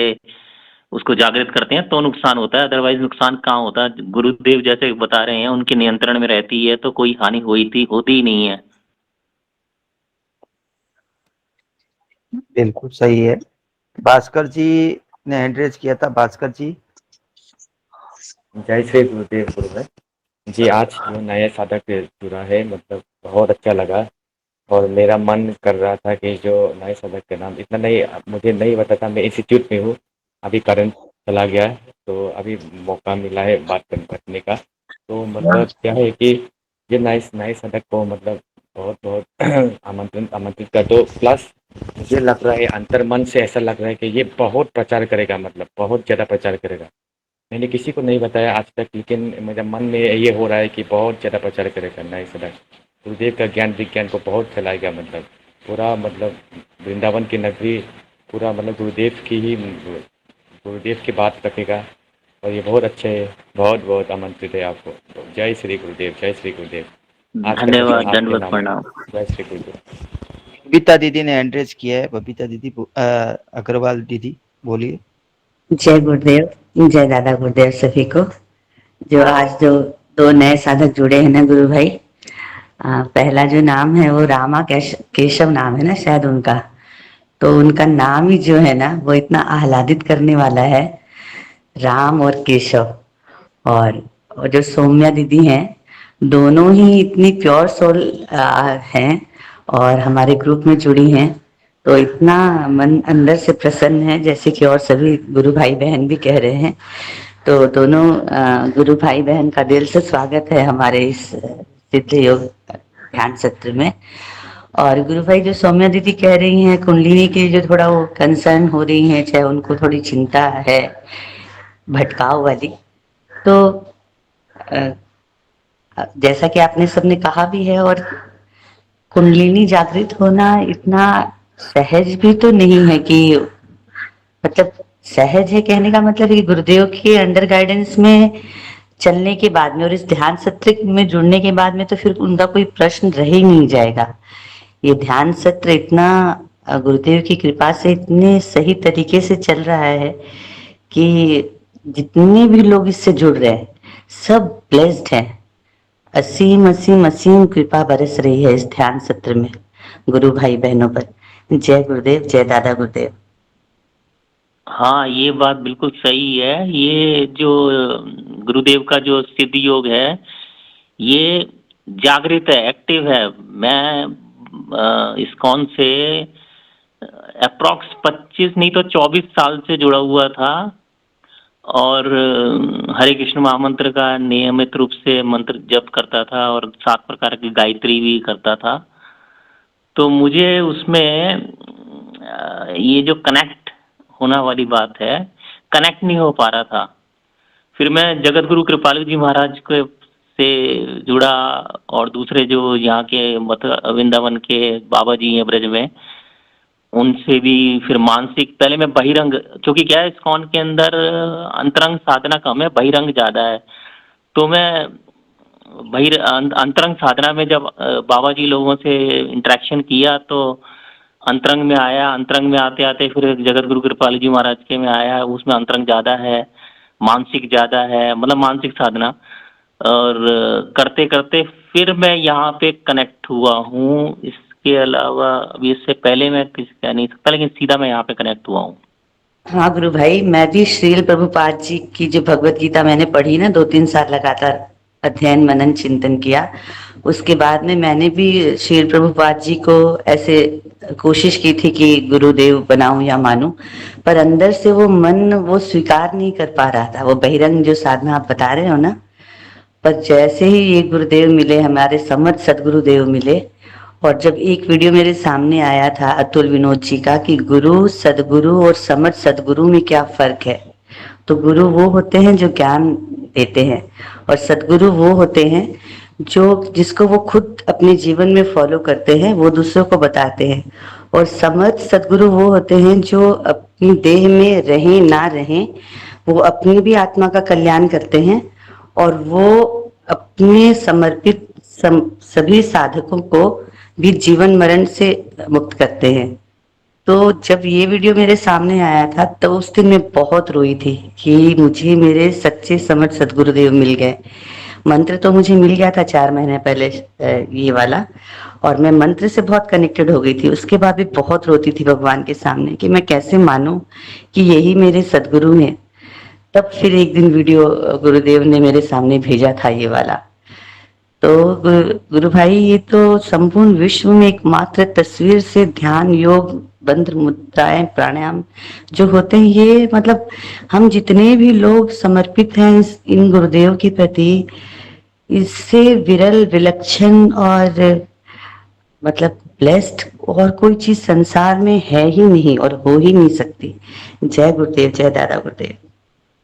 उसको जागृत करते हैं तो नुकसान होता है, अदरवाइज नुकसान कहाँ होता है। गुरुदेव जैसे बता रहे हैं उनके नियंत्रण में रहती है तो कोई हानि होती ही नहीं है। बिल्कुल सही है। भास्कर जी ने हैंड रेज किया था। भास्कर जी। जय श्री गुरुदेव गुरु भाई जी। आज जो नया साधक जुड़ा है, मतलब बहुत अच्छा लगा। और मेरा मन कर रहा था कि जो नए साधक का नाम इतना नहीं, मुझे नहीं पता था। मैं इंस्टीट्यूट में हूँ, अभी करंट चला गया है, तो अभी मौका मिला है बात करने का। तो मतलब क्या है कि ये नए साधक को मतलब बहुत बहुत आमंत्रित कर दो। प्लस मुझे लग रहा है अंतर मन से ऐसा लग रहा है कि ये बहुत प्रचार करेगा, मतलब बहुत ज़्यादा प्रचार करेगा। मैंने किसी को नहीं बताया आज तक, लेकिन मेरे मन में ये हो रहा है कि बहुत ज़्यादा प्रचार करेगा नए साधक। गुरुदेव का ज्ञान विज्ञान को बहुत फैलाएगा, मतलब पूरा, मतलब वृंदावन की नगरी पूरा, मतलब गुरुदेव की बात रखेगा। और ये बहुत अच्छे है, बहुत बहुत आमंत्रित है आपको। तो जय श्री गुरुदेव, जय श्री गुरुदेव। आज का धन्यवाद, सत्संग आपके दंडवत नाम। प्रणाम। जय श्री गुरुदेव। बबीता दीदी ने एड्रेस किया है। बबीता दीदी अग्रवाल दीदी बोलिए। जय गुरुदेव, जय दादा गुरुदेव सभी को। जो आज जो दो नए साधक जुड़े हैं ना गुरु भाई, पहला जो नाम है वो रामा केशव नाम है ना शायद उनका। तो उनका नाम ही जो है ना वो इतना आह्लादित करने वाला है, राम और केशव। और जो सौम्या दीदी हैं, दोनों ही इतनी प्योर सोल हैं और हमारे ग्रुप में जुड़ी हैं। तो इतना मन अंदर से प्रसन्न है, जैसे कि और सभी गुरु भाई बहन भी कह रहे हैं। तो दोनों गुरु भाई बहन का दिल से स्वागत है हमारे इस सिद्ध योग ध्यान सत्र में। और गुरु भाई जो सौम्या दीदी कह रही हैं कुंडलिनी की जो थोड़ा वो कंसर्न हो रही है, चाहे उनको थोड़ी चिंता है भटकाव वाली, तो जैसा कि आपने सबने कहा भी है, और कुंडलिनी जागृत होना इतना सहज भी तो नहीं है कि, मतलब सहज है कहने का मतलब है कि गुरुदेव के अंडर गाइडेंस में चलने के बाद में और इस ध्यान सत्र में जुड़ने के बाद में तो फिर उनका कोई प्रश्न रह ही नहीं जाएगा। ये ध्यान सत्र इतना गुरुदेव की कृपा से इतने सही तरीके से चल रहा है कि जितने भी लोग इससे जुड़ रहे हैं सब ब्लेस्ड हैं। असीम असीम असीम कृपा बरस रही है इस ध्यान सत्र में गुरु भाई बहनों पर। जय गुरुदेव, जय दादा गुरुदेव। हाँ, ये बात बिल्कुल सही है। ये जो गुरुदेव का जो सिद्ध योग है, ये जागृत है, एक्टिव है। मैं इस्कॉन से अप्रॉक्स 25 नहीं तो 24 साल से जुड़ा हुआ था और हरे कृष्ण महामंत्र का नियमित रूप से मंत्र जप करता था और 7 प्रकार की गायत्री भी करता था। तो मुझे उसमें ये जो कनेक्ट होना वाली बात है, कनेक्ट नहीं हो पा रहा था। फिर मैं जगत गुरु कृपालु जी महाराज के से जुड़ा और दूसरे जो यहाँ के वृंदावन के बाबा जी हैं ब्रज में, उनसे भी फिर मानसिक, पहले मैं बहिरंग, क्योंकि क्या है इस्कॉन के अंदर अंतरंग साधना कम है, बहिरंग ज्यादा है। तो मैं अंतरंग साधना में जब बाबा जी लोगों से इंटरेक्शन किया तो अंतरंग में आया। अंतरंग में आते आते फिर जगत गुरु कृपाल जी महाराज के में आया, उसमें अंतरंग ज्यादा है, मानसिक ज्यादा है, मतलब मानसिक साधना। और करते करते फिर मैं यहाँ पे कनेक्ट हुआ हूँ। इसके अलावा अभी इससे पहले मैं कुछ कह नहीं सकता, लेकिन सीधा मैं यहाँ पे कनेक्ट हुआ हूँ। हाँ गुरु भाई, मैं भी श्रील प्रभुपाद जी की जो भगवत गीता मैंने पढ़ी ना 2-3 साल लगातार अध्ययन मनन चिंतन किया, उसके बाद में मैंने भी श्रील प्रभुपाद जी को ऐसे कोशिश की थी कि गुरुदेव बनाऊं या मानूं, पर अंदर से वो मन वो स्वीकार नहीं कर पा रहा था, वो बहिरंग जो साधना आप बता रहे हो ना। पर जैसे ही ये गुरुदेव मिले, हमारे समर्थ सदगुरुदेव मिले, और जब एक वीडियो मेरे सामने आया था अतुल विनोद जी का कि गुरु सदगुरु और समर्थ सदगुरु में क्या फर्क है, तो गुरु वो होते हैं जो ज्ञान देते हैं और सदगुरु वो होते हैं जो जिसको वो खुद अपने जीवन में फॉलो करते हैं, वो दूसरों को बताते हैं। और समर्थ सदगुरु वो होते हैं जो अपनी देह में रहें ना रहें, वो अपनी भी आत्मा का कल्याण करते हैं और वो अपने समर्पित सभी साधकों को भी जीवन मरण से मुक्त करते हैं। तो जब ये वीडियो मेरे सामने आया था तो उस दिन मैं बहुत रोई थी कि मुझे मेरे सच्चे समर्थ सदगुरुदेव मिल गए। मंत्र तो मुझे मिल गया था 4 महीने पहले ये वाला, और मैं मंत्र से बहुत कनेक्टेड हो गई थी। उसके बाद भी बहुत रोती थी भगवान के सामने कि मैं कैसे मानूं कि यही मेरे सदगुरु हैं। तब फिर एक दिन वीडियो गुरुदेव ने मेरे सामने भेजा था ये वाला, तो गुरु भाई, ये तो संपूर्ण विश्व में एकमात्र तस्वीर से ध्यान, योग, बंध मुद्राएं, प्राणायाम जो होते हैं, ये मतलब हम जितने भी लोग समर्पित हैं इन गुरुदेव के प्रति, इससे विरल, विलक्षण और मतलब ब्लेस्ड और कोई चीज संसार में है ही नहीं और हो ही नहीं सकती। जय गुरुदेव, जय दादा गुरुदेव।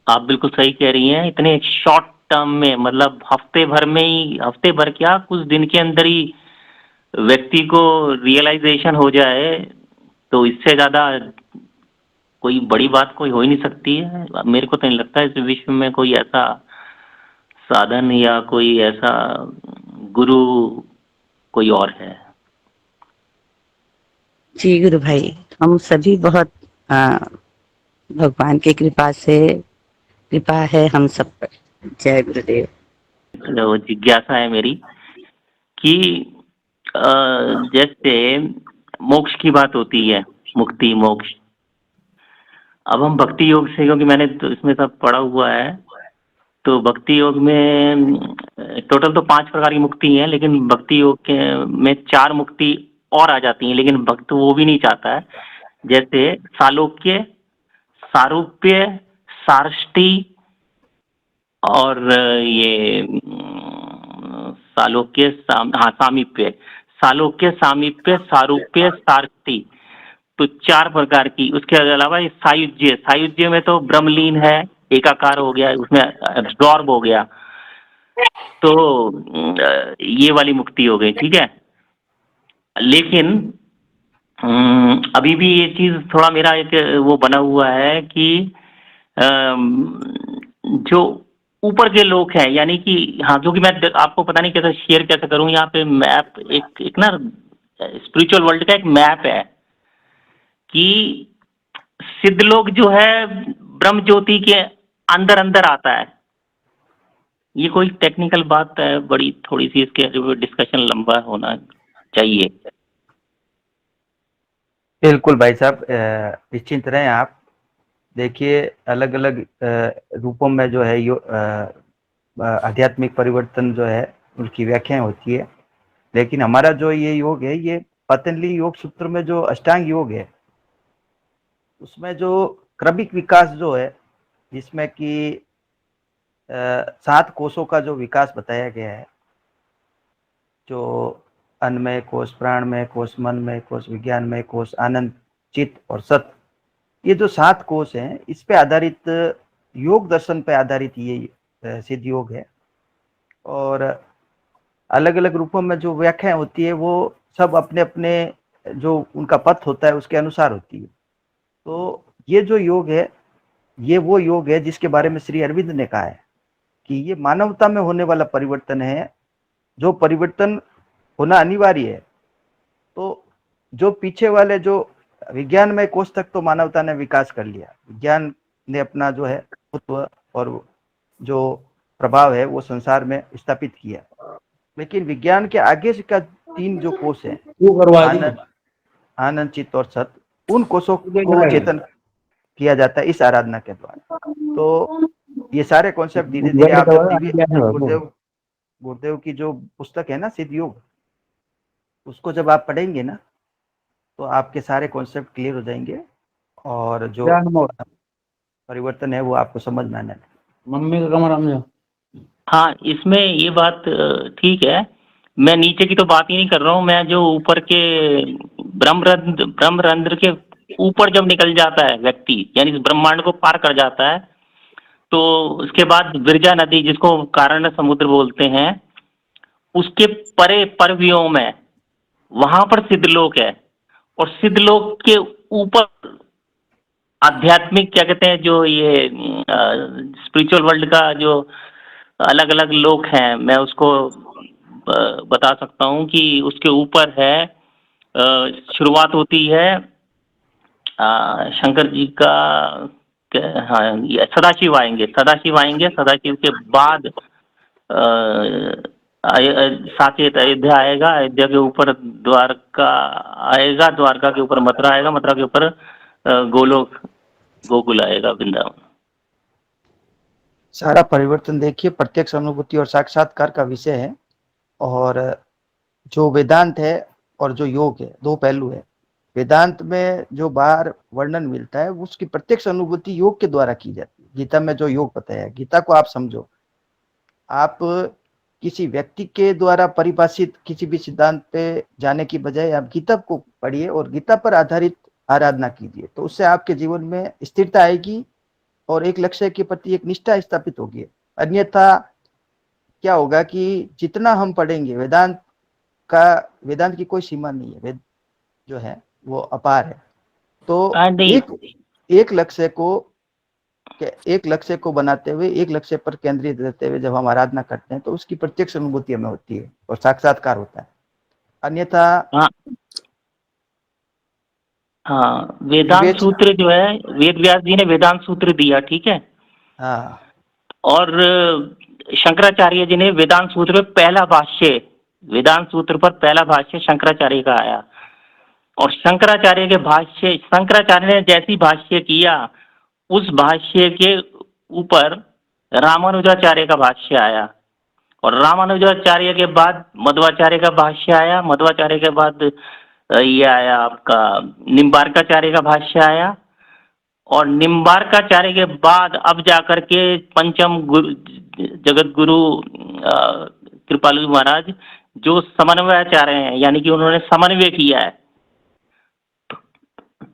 आप बिल्कुल सही कह रही हैं। इतने शॉर्ट टर्म में, मतलब हफ्ते भर में ही, हफ्ते भर क्या, कुछ दिन के अंदर ही व्यक्ति को रियलाइजेशन हो जाए, तो इससे ज्यादा कोई बड़ी बात कोई हो ही नहीं सकती है। मेरे को तो नहीं लगता इस विश्व में कोई ऐसा साधन या कोई ऐसा गुरु कोई और है। जी गुरु भाई, हम सभी बहुत भगवान की कृपा है हम सब पर। जय गुरुदेव। जो जिज्ञासा है मेरी कि जैसे मोक्ष की बात होती है, मुक्ति मोक्ष, अब हम भक्ति योग से, क्योंकि मैंने तो इसमें सब पढ़ा हुआ है, तो भक्ति योग में टोटल तो 5 प्रकार की मुक्ति है, लेकिन भक्ति योग के में 4 मुक्ति और आ जाती हैं, लेकिन भक्त वो भी नहीं चाहता है। जैसे सालोक्य, सारूप्य, सार्ष्टी और ये सालोक्य, सामीप्य, सालोक्य, सामीप्य, सारूप्य, सार्ष्टी, तो 4 प्रकार की। उसके अलावा ये सायुज्य, सायुज्य में तो ब्रह्मलीन है, एकाकार हो गया, उसमें एब्जॉर्ब हो गया, तो ये वाली मुक्ति हो गई, ठीक है। लेकिन अभी भी ये चीज थोड़ा मेरा एक वो बना हुआ है कि जो ऊपर के लोग हैं, यानी कि हाँ, क्योंकि मैं आपको पता नहीं कैसे शेयर कैसे करूं, यहाँ पे मैप एक ना स्पिरिचुअल वर्ल्ड का एक मैप है कि सिद्ध लोग जो है ब्रह्म ज्योति के अंदर अंदर आता है। ये कोई टेक्निकल बात है बड़ी, थोड़ी सी इसके डिस्कशन लंबा होना चाहिए। बिल्कुल भाई साहब, निश्चिंत रहें आप। देखिए, अलग अलग रूपों में जो है आध्यात्मिक परिवर्तन जो है उनकी व्याख्याएं होती है, लेकिन हमारा जो ये योग है, ये पतंजलि योग सूत्र में जो अष्टांग योग है, उसमें जो क्रमिक विकास जो है, जिसमें कि 7 कोषों का जो विकास बताया गया है, जो अन्नमय कोष, प्राणमय कोष, मनमय कोष, विज्ञानमय कोष, आनंद, चित्त और सत, ये जो 7 कोष हैं, इस पे आधारित योग दर्शन पे आधारित ये सिद्ध योग है। और अलग अलग रूपों में जो व्याख्याएं होती है, वो सब अपने अपने जो उनका पथ होता है उसके अनुसार होती है। तो ये जो योग है, ये वो योग है जिसके बारे में श्री अरविंद ने कहा है कि ये मानवता में होने वाला परिवर्तन है, जो परिवर्तन होना अनिवार्य है। तो जो पीछे वाले जो विज्ञान में कोष तक तो मानवता ने विकास कर लिया, विज्ञान ने अपना जो है महत्व और जो प्रभाव है वो संसार में स्थापित किया, लेकिन विज्ञान के आगे का 3 जो कोष है, आनंद, चित्त और सत, उन कोषों को चेतन किया जाता है इस आराधना के द्वारा। तो ये सारे कॉन्सेप्ट धीरे धीरे आप गुरुदेव की जो पुस्तक है ना, सिद्ध योग, उसको जब आप पढ़ेंगे ना, तो आपके सारे कॉन्सेप्ट क्लियर हो जाएंगे और जो परिवर्तन है वो आपको समझ में आने लगेगा। मम्मी का कमरा में। हाँ, इसमें ये बात ठीक है। मैं नीचे की तो बात ही नहीं कर रहा हूँ, मैं जो ऊपर के ब्रह्मरंध्र के ऊपर जब निकल जाता है व्यक्ति, यानी इस ब्रह्मांड को पार कर जाता है, तो उसके बाद विरजा नदी, जिसको कारण समुद्र बोलते हैं, उसके परे परव्योम है, वहां पर सिद्धलोक है। और सिद्धलोक के ऊपर आध्यात्मिक क्या कहते हैं, जो ये स्पिरिचुअल वर्ल्ड का जो अलग अलग लोक हैं, मैं उसको बता सकता हूँ कि उसके ऊपर है, शुरुआत होती है शंकर जी का, हाँ, सदाशिव आएंगे, सदाशिव के बाद साकेत अयोध्या आएगा, अयोध्या के ऊपर द्वारका आएगा, द्वारका के ऊपर मथुरा आएगा, मथुरा के ऊपर गोकुल आएगा, वृंदावन। सारा परिवर्तन देखिए प्रत्यक्ष अनुभूति और साक्षात्कार का विषय है। और जो वेदांत है और जो योग है, दो पहलू है। वेदांत में जो बाहर वर्णन मिलता है उसकी प्रत्यक्ष अनुभूति योग के द्वारा की जाती है। गीता में जो योग बताया है, गीता को आप समझो, आप किसी व्यक्ति के द्वारा परिभाषित किसी भी सिद्धांत पे जाने की बजाय आप गीता को पढ़िए और गीता पर आधारित आराधना कीजिए, तो उससे आपके जीवन में स्थिरता आएगी और एक लक्ष्य के प्रति एक निष्ठा स्थापित होगी। अन्यथा क्या होगा कि जितना हम पढ़ेंगे, वेदांत की कोई सीमा नहीं है, वेद जो है वो अपार है। तो एक लक्ष्य को बनाते हुए, एक लक्ष्य पर केंद्रित रहते हुए जब हम आराधना करते हैं तो उसकी प्रत्यक्ष अनुभूति हमें होती है और साक्षात्कार होता है। अन्यथा हाँ, वेदांत सूत्र जो है, वेद व्यास जी ने वेदांत सूत्र दिया, ठीक है। हाँ, और शंकराचार्य जी ने वेदांत सूत्र में पहला भाष्य, वेदांत सूत्र पर पहला भाष्य शंकराचार्य का आया। और शंकराचार्य ने जैसी भाष्य किया, उस भाष्य के ऊपर रामानुजाचार्य का भाष्य आया, और रामानुजाचार्य के बाद मध्वाचार्य का भाष्य आया, मध्वाचार्य के बाद ये आया आपका निम्बार्काचार्य का भाष्य आया, और निम्बार्काचार्य के बाद अब जाकर के पंचम जगत गुरु कृपालु महाराज जो समन्वयाचार्य हैं, यानी कि उन्होंने समन्वय किया है।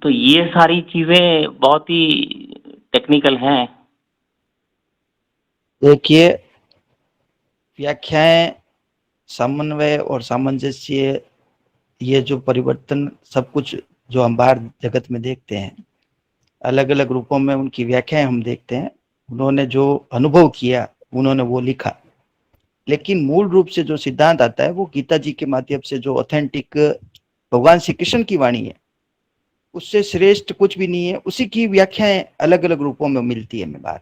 तो ये सारी चीजें बहुत ही टेक्निकल हैं। देखिए, व्याख्याएं, समन्वय और सामंजस्य, ये जो परिवर्तन सब कुछ जो हम बाहर जगत में देखते हैं, अलग अलग रूपों में उनकी व्याख्याएं हम देखते हैं। उन्होंने जो अनुभव किया उन्होंने वो लिखा, लेकिन मूल रूप से जो सिद्धांत आता है वो गीता जी के माध्यम से, जो ऑथेंटिक भगवान श्री कृष्ण की वाणी है, उससे श्रेष्ठ कुछ भी नहीं है। उसी की व्याख्याएं अलग अलग रूपों में मिलती है हमें बाहर।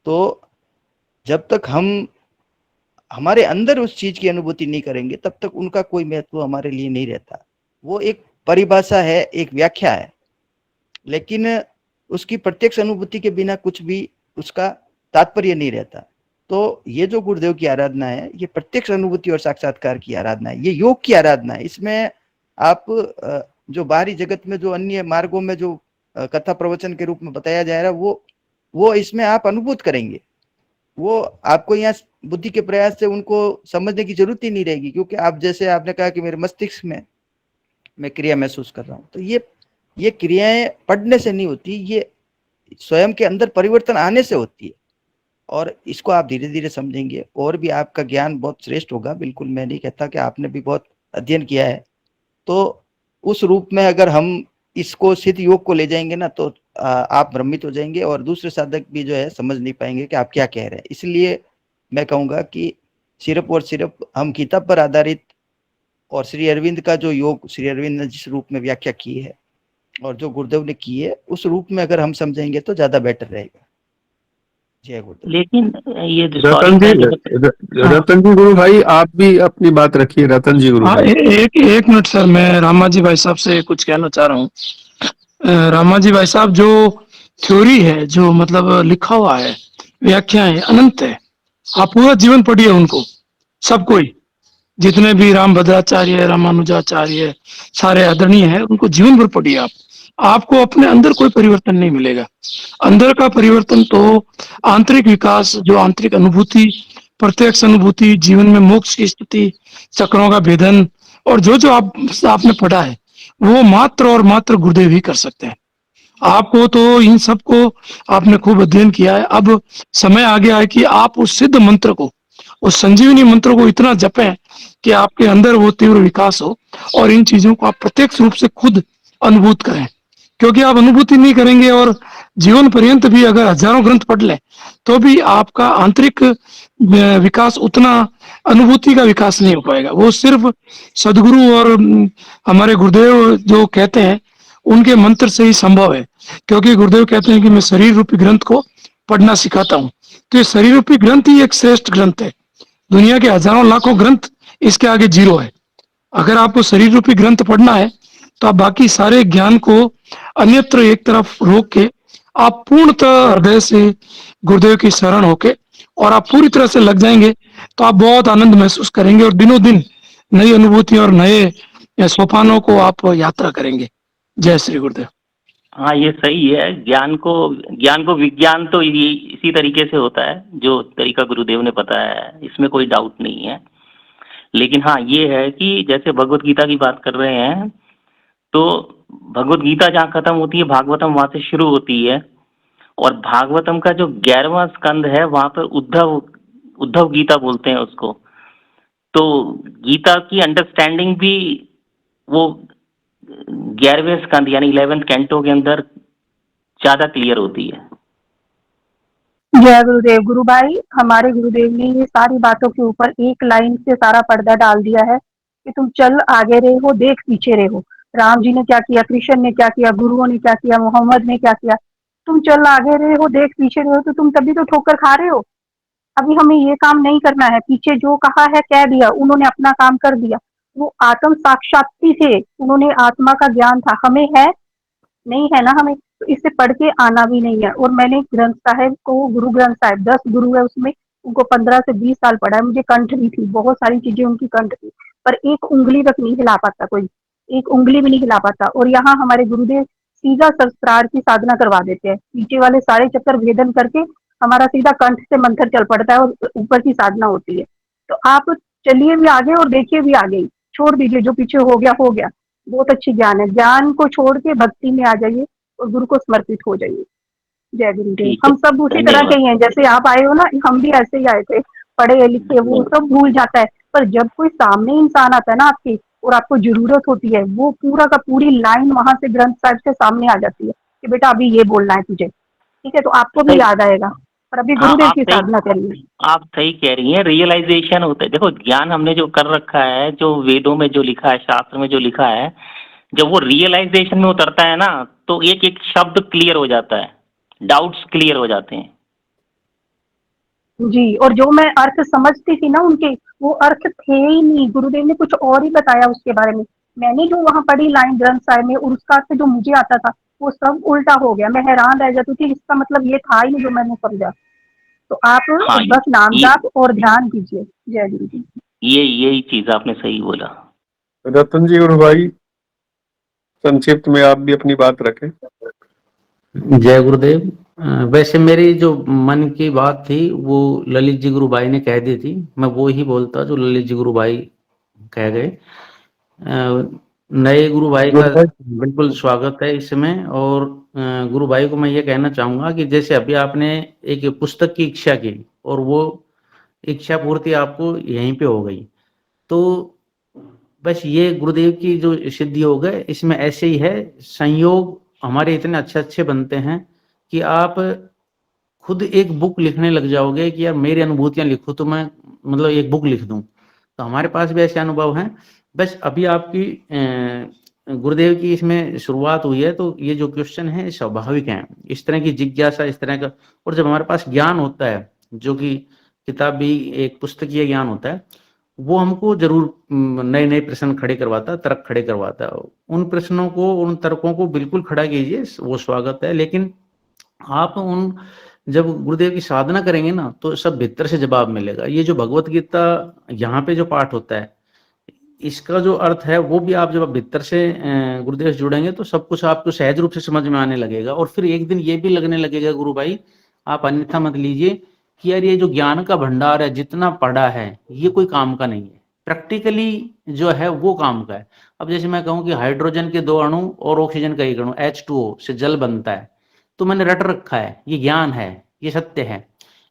तो जब तक हम हमारे अंदर उस चीज की अनुभूति नहीं करेंगे तब तक उनका कोई महत्व हमारे लिए नहीं रहता। वो एक परिभाषा है, एक व्याख्या है, लेकिन उसकी प्रत्यक्ष अनुभूति के बिना कुछ भी उसका तात्पर्य नहीं रहता। तो ये जो गुरुदेव की आराधना है, ये प्रत्यक्ष अनुभूति और साक्षात्कार की आराधना है, ये योग की आराधना है। इसमें आप जो बाहरी जगत में जो अन्य मार्गों में जो कथा प्रवचन के रूप में बताया जा रहा है, वो इसमें आप अनुभूत करेंगे। वो आपको यहाँ बुद्धि के प्रयास से उनको समझने की जरूरत ही नहीं रहेगी, क्योंकि आप जैसे आपने कहा कि मेरे मस्तिष्क में मैं क्रिया महसूस कर रहा हूँ, तो ये क्रियाएं पढ़ने से नहीं होती, ये स्वयं के अंदर परिवर्तन आने से होती है। और इसको आप धीरे धीरे समझेंगे और भी आपका ज्ञान बहुत श्रेष्ठ होगा। बिल्कुल मैं नहीं कहता कि आपने भी बहुत अध्ययन किया है, तो उस रूप में अगर हम इसको सिद्ध योग को ले जाएंगे ना, तो आप भ्रमित हो जाएंगे और दूसरे साधक भी जो है समझ नहीं पाएंगे कि आप क्या कह रहे हैं। इसलिए मैं कहूँगा कि सिर्फ और सिर्फ हम गीता पर आधारित और श्री अरविंद का जो योग, श्री अरविंद ने जिस रूप में व्याख्या की है और जो गुरुदेव ने की है, उस रूप में अगर हम समझेंगे तो ज्यादा बेटर रहेगा। जय गुरुदेव। लेकिन ये रतन जी गुरु भाई, आप भी अपनी बात रखिए। रतन जी गुरु भाई, एक मिनट सर, मैं रामा जी भाई साहब से कुछ कहना चाह रहा हूँ। रामा जी भाई साहब, जो थ्योरी है, जो मतलब लिखा हुआ है, व्याख्याएं अनंत है। आप पूरा जीवन पढ़िए उनको, सब कोई, जितने भी रामभद्राचार्य, रामानुजाचार्य, सारे आदरणीय है, उनको जीवन भर पढ़िए आप। आपको अपने अंदर कोई परिवर्तन नहीं मिलेगा। अंदर का परिवर्तन तो आंतरिक विकास, जो आंतरिक अनुभूति, प्रत्यक्ष अनुभूति, जीवन में मोक्ष की स्थिति, चक्रों का भेदन, और जो आपने पढ़ा है, वो मात्र और मात्र गुरुदेव ही कर सकते हैं। आपको तो इन सब को आपने खूब अध्ययन किया है। अब समय आ गया है कि आप उस सिद्ध मंत्र को, उस संजीवनी मंत्र को इतना जपें कि आपके अंदर वो तीव्र विकास हो और इन चीजों को आप प्रत्यक्ष रूप से खुद अनुभूत करें। क्योंकि आप अनुभूति नहीं करेंगे और जीवन पर्यंत भी अगर हजारों ग्रंथ पढ़ लें तो भी आपका आंतरिक विकास, उतना अनुभूति का विकास नहीं हो पाएगा। वो सिर्फ सदगुरु और हमारे गुरुदेव जो कहते हैं उनके मंत्र से ही संभव है। क्योंकि गुरुदेव कहते हैं कि मैं शरीर रूपी ग्रंथ को पढ़ना सिखाता हूँ। तो ये शरीर रूपी ग्रंथ ही एक श्रेष्ठ ग्रंथ है। दुनिया के हजारों लाखों ग्रंथ इसके आगे जीरो है। अगर आपको शरीर रूपी ग्रंथ पढ़ना है तो आप बाकी सारे ज्ञान को अन्यत्र एक तरफ रोक के आप पूर्णतः हृदय से गुरुदेव की शरण होके और आप पूरी तरह से लग जाएंगे तो आप बहुत आनंद महसूस करेंगे और दिनों दिन नई अनुभूति और नए सोपानों को आप यात्रा करेंगे। जय श्री गुरुदेव। हाँ, ये सही है। ज्ञान को विज्ञान तो ये इसी तरीके से होता है जो तरीका गुरुदेव ने बताया है, इसमें कोई डाउट नहीं है। लेकिन हाँ, ये है कि जैसे भगवत गीता की बात कर रहे हैं, तो भगवत गीता जहाँ खत्म होती है, भागवतम वहां से शुरू होती है। और भागवतम का जो 11वां स्कंद है, वहां पर उद्धव गीता बोलते हैं उसको। तो गीता की अंडरस्टैंडिंग भी वो 11वें स्कंद यानी 11th कैंटो के अंदर ज्यादा क्लियर होती है। जय गुरुदेव। गुरु भाई, हमारे गुरुदेव ने ये सारी बातों के ऊपर एक लाइन से सारा पर्दा डाल दिया है कि तुम चल आगे रहे हो, देख पीछे रहे हो। राम जी ने क्या किया, कृष्ण ने क्या किया, गुरुओं ने क्या किया, मोहम्मद ने क्या किया। तुम चल आगे रहे हो, देख पीछे रहे हो, तो तुम तभी तो ठोकर खा रहे हो। अभी हमें ये काम नहीं करना है। पीछे जो कहा है कह दिया, उन्होंने अपना काम कर दिया। वो आत्म साक्षात्ती थे, उन्होंने आत्मा का ज्ञान था। हमें है नहीं है ना, हमें तो इससे पढ़ के आना भी नहीं है। और मैंने ग्रंथ साहिब को, गुरु ग्रंथ साहिब 10 गुरु है उसमें, उनको 15 से 20 साल पढ़ा है। मुझे कंठ भी थी, बहुत सारी चीजें उनकी कंठ थी, पर एक उंगली तक नहीं हिला पाता, कोई एक उंगली भी नहीं हिला पाता। और यहाँ हमारे गुरुदेव सीधा सहस्त्रार की साधना करवा देते हैं, पीछे वाले सारे चक्कर भेदन करके हमारा सीधा कंठ से मंत्र चल पड़ता है और ऊपर की साधना होती है। तो आप चलिए भी आगे और देखिए भी आगे, छोड़ दीजिए जो पीछे हो गया हो गया। बहुत अच्छी ज्ञान है, ज्ञान को छोड़ के भक्ति में आ जाइए और गुरु को समर्पित हो जाइए। जय गुरुदेव। हम सब उसी तरह के ही हैं, जैसे आप आए हो ना, हम भी ऐसे ही आए थे, पढ़े लिखे, वो सब भूल जाता है। पर जब कोई सामने इंसान आता है ना आपकी और आपको जरूरत होती है, वो पूरा का पूरी लाइन वहां से ग्रंथ साहिब से सामने आ जाती है कि बेटा अभी ये बोलना है तुझे, ठीक है, तो आपको भी याद आएगा। पर अभी गुरुदेव की साधना करिए। आप सही कह रही हैं, रियलाइजेशन होता है। देखो, ज्ञान हमने जो कर रखा है, जो वेदों में जो लिखा है, शास्त्र में जो लिखा है, जब वो रियलाइजेशन में उतरता है ना, तो एक एक शब्द क्लियर हो जाता है, डाउट्स क्लियर हो जाते हैं। जी, और जो मैं अर्थ समझती थी ना उनके, वो अर्थ थे ही नहीं, गुरुदेव ने कुछ और ही बताया उसके बारे में। मैंने जो वहां पढ़ी लाइन ग्रंथ साहिब में, और उसका अर्थ जो मुझे आता था वो सब उल्टा हो गया। मैं हैरान रह जाती थी, इसका मतलब ये था ही नहीं जो मैंने समझा। तो आप बस नाम जाप और ध्यान कीजिए। जय गुरु जी। यही चीज आपने सही बोला। रतन जी गुरु भाई, संक्षिप्त में आप भी अपनी बात रखें। जय गुरुदेव। वैसे मेरी जो मन की बात थी वो ललित जी गुरु भाई ने कह दी थी, मैं वो ही बोलता जो ललित जी गुरु भाई कह गए। नए गुरु भाई का बिल्कुल स्वागत है इसमें। और गुरु भाई को मैं ये कहना चाहूंगा कि जैसे अभी आपने एक पुस्तक की इच्छा की और वो इच्छा पूर्ति आपको यहीं पे हो गई, तो बस ये गुरुदेव की जो सिद्धि हो गए, इसमें ऐसे ही है, संयोग हमारे इतने अच्छे अच्छे बनते हैं कि आप खुद एक बुक लिखने लग जाओगे कि यार मेरी अनुभूतियां लिखो, तो मैं मतलब एक बुक लिख दूं। तो हमारे पास भी ऐसे अनुभव हैं। बस अभी आपकी गुरुदेव की इसमें शुरुआत हुई है, तो ये जो क्वेश्चन है स्वाभाविक है, इस तरह की जिज्ञासा, इस तरह का। और जब हमारे पास ज्ञान होता है, जो कि किताब भी एक पुस्तकीय ज्ञान होता है, वो हमको जरूर नए नए प्रश्न खड़े करवाता है, तर्क खड़े करवाता है। उन प्रश्नों को, उन तर्कों को बिल्कुल खड़ा कीजिए, वो स्वागत है। लेकिन आप उन जब गुरुदेव की साधना करेंगे ना, तो सब भीतर से जवाब मिलेगा। ये जो भगवत गीता यहाँ पे जो पाठ होता है, इसका जो अर्थ है वो भी आप जब भीतर से गुरुदेव से जुड़ेंगे तो सब कुछ आपको सहज रूप से समझ में आने लगेगा। और फिर एक दिन ये भी लगने लगेगा, गुरु भाई आप अन्यथा मत लीजिए, कि यार ये जो ज्ञान का भंडार है, जितना पढ़ा है, ये कोई काम का नहीं है। प्रैक्टिकली जो है वो काम का है। अब जैसे मैं कहूँ कि हाइड्रोजन के 2 अणु और ऑक्सीजन का 1 अणु, H2O से जल बनता है, तो मैंने रट रखा है, ये ज्ञान है, ये सत्य है।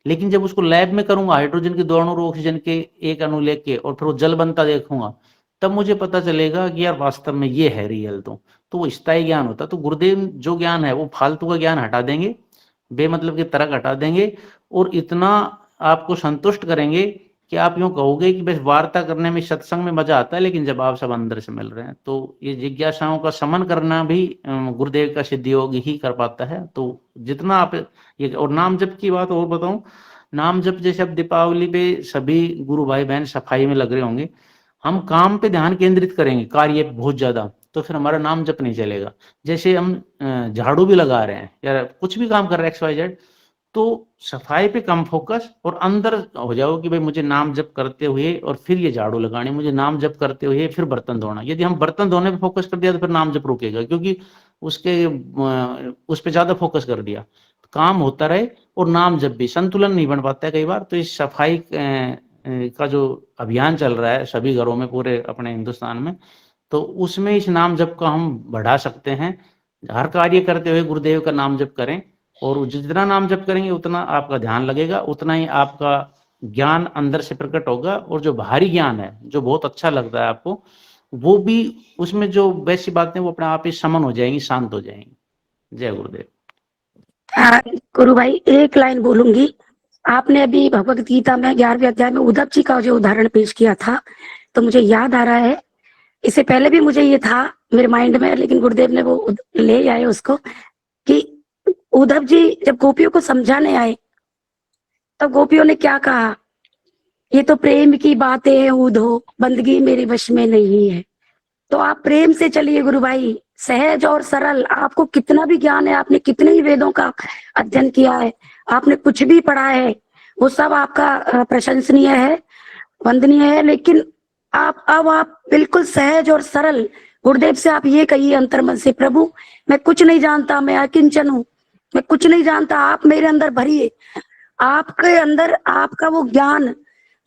लेकिन जब उसको लैब में करूंगा, हाइड्रोजन के 2 अणु और ऑक्सीजन के 1 अणु लेके, और फिर वो जल बनता देखूंगा, तब मुझे पता चलेगा कि यार वास्तव में ये है रियल। तो वो स्थायी ज्ञान होता है। तो गुरुदेव जो ज्ञान है वो फालतू का ज्ञान हटा देंगे, बेमतलब के तर्क हटा देंगे, और इतना आपको संतुष्ट करेंगे कि आप यूं कहोगे कि बस वार्ता करने में, सत्संग में मजा आता है, लेकिन जब आप सब अंदर से मिल रहे हैं, तो ये जिज्ञासाओं का समन करना भी गुरुदेव का सिद्ध योग ही कर पाता है। तो जितना आप ये, और नाम जप की बात और बताऊं, नाम जप जैसे अब दीपावली पे सभी गुरु भाई बहन सफाई में लग रहे होंगे, हम काम पे ध्यान केंद्रित करेंगे, कार्य पे बहुत ज्यादा, तो फिर हमारा नाम जप नहीं चलेगा। जैसे हम झाड़ू भी लगा रहे हैं, या कुछ भी काम कर रहे हैं XYZ, तो सफाई पे कम फोकस और अंदर हो जाओ कि भाई मुझे नाम जप करते हुए और फिर ये झाड़ू लगानी, मुझे नाम जप करते हुए फिर बर्तन धोना। यदि हम बर्तन धोने पे फोकस कर दिया तो फिर नाम जप रुकेगा, क्योंकि उसके उस पे ज्यादा फोकस कर दिया। काम होता रहे और नाम जप भी, संतुलन नहीं बन पाता है कई बार। तो इस सफाई का जो अभियान चल रहा है सभी घरों में पूरे अपने हिंदुस्तान में, तो उसमें इस नाम जप का हम बढ़ा सकते हैं। हर कार्य करते हुए गुरुदेव का नाम जप करें, और जितना नाम जप करेंगे उतना आपका ध्यान लगेगा, उतना ही आपका ज्ञान अंदर से प्रकट होगा। और जो बाहरी ज्ञान है जो बहुत अच्छा लगता है आपको, वो भी उसमें जो वैसी बातें वो अपने आप ही समन हो जाएंगी, शांत हो जाएंगी। जय गुरुदेव। गुरु भाई एक लाइन बोलूंगी। आपने अभी भगवत गीता में 11वें अध्याय में उद्धव जी का जो उदाहरण पेश किया था, तो मुझे याद आ रहा है, इससे पहले भी मुझे ये था मेरे माइंड में, लेकिन गुरुदेव ने वो ले आए उसको, कि उद्धव जी जब गोपियों को समझाने आए तो गोपियों ने क्या कहा, ये तो प्रेम की बातें हैं उद्धव, बंदगी मेरे वश में नहीं है। तो आप प्रेम से चलिए गुरु भाई, सहज और सरल। आपको कितना भी ज्ञान है, आपने कितने ही वेदों का अध्ययन किया है, आपने कुछ भी पढ़ा है, वो सब आपका प्रशंसनीय है, वंदनीय है, लेकिन आप बिल्कुल सहज और सरल गुरुदेव से आप ये कहिए अंतर्मन से, प्रभु मैं कुछ नहीं जानता, मैं अकिंचन हूँ, मैं कुछ नहीं जानता, आप मेरे अंदर भरिए। आपके अंदर आपका वो ज्ञान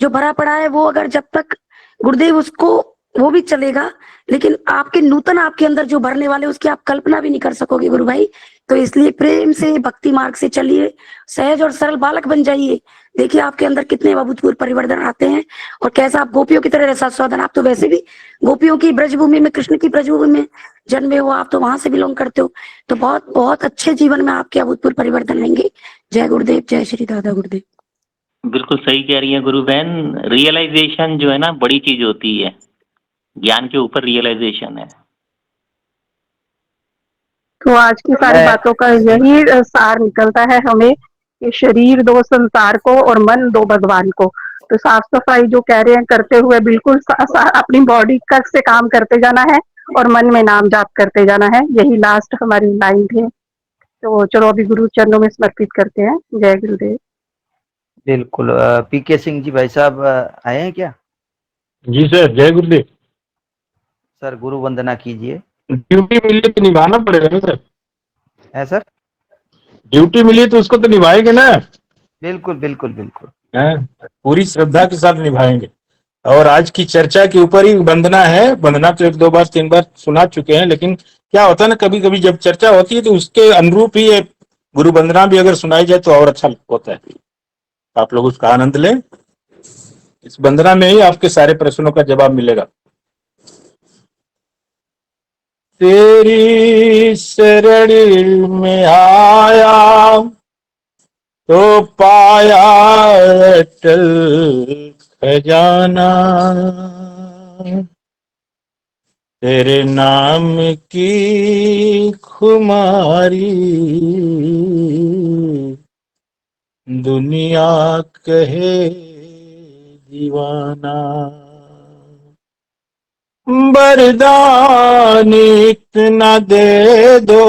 जो भरा पड़ा है, वो अगर जब तक गुरुदेव उसको, वो भी चलेगा, लेकिन आपके नूतन आपके अंदर जो भरने वाले, उसकी आप कल्पना भी नहीं कर सकोगे गुरु भाई। तो इसलिए प्रेम से भक्ति मार्ग से चलिए, सहज और सरल बालक बन जाइए। देखिए आपके अंदर कितने अभूतपूर्व परिवर्तन आते हैं, और कैसा आप गोपियों की तरह रसास्वादन। आप तो वैसे भी गोपियों की ब्रजभूमि में, कृष्ण की ब्रजभूमि में जन्मे हो, आप तो वहां से बिलोंग करते हो, तो बहुत बहुत अच्छे जीवन में आपके अभूतपूर्व परिवर्तन आएंगे। जय गुरुदेव, जय श्री दादा गुरुदेव। बिल्कुल सही कह रही है गुरु बहन। रियलाइजेशन जो है ना बड़ी चीज होती है, ज्ञान के ऊपर रियलाइजेशन है। तो आज की सारी बातों का यही सार निकलता है हमें, कि शरीर दो संसार को और मन दो भगवान को। तो साफ सफाई जो कह रहे हैं करते हुए बिल्कुल अपनी बॉडी का से काम करते जाना है और मन में नाम जाप करते जाना है, यही लास्ट हमारी लाइन है। तो चलो अभी गुरु चरणों में समर्पित करते हैं। जय गुरुदेव। बिल्कुल। पीके सिंह जी भाई साहब आए हैं क्या? जी सर, जय गुरुदेव। सर गुरु वंदना कीजिए। ड्यूटी मिली तो निभाना पड़ेगा ना सर। है सर, ड्यूटी मिली तो उसको तो निभाएंगे ना। बिल्कुल बिल्कुल बिल्कुल। पूरी श्रद्धा के साथ निभाएंगे। और आज की चर्चा के ऊपर ही वंदना है। वंदना तो 1-2 बार 3 बार सुना चुके हैं, लेकिन क्या होता है ना, कभी कभी जब चर्चा होती है तो उसके अनुरूप ही गुरु वंदना भी अगर सुनाई जाए तो और अच्छा होता है। आप लोग उसका आनंद लें। इस वंदना में ही आपके सारे प्रश्नों का जवाब मिलेगा। तेरी शरण में आया तो पाया अटल खजाना, तेरे नाम की खुमारी दुनिया कहे दीवाना। वरदान इतना दे दो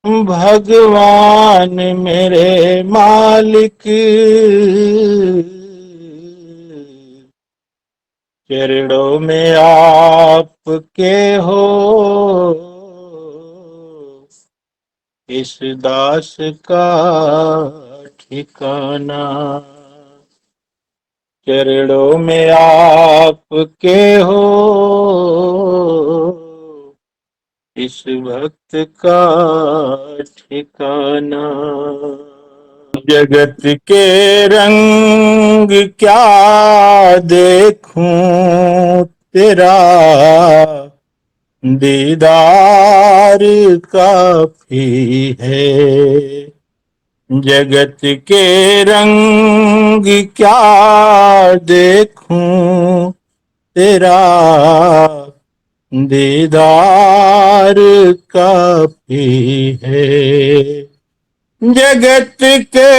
भगवान मेरे मालिक, चरणों में आपके हो इस दास का ठिकाना। चरणों में आपके हो इस भक्त का ठिकाना। जगत के रंग क्या देखूं तेरा दीदार काफी है। जगत के रंग क्या देखूं तेरा दीदार काफी है। जगत के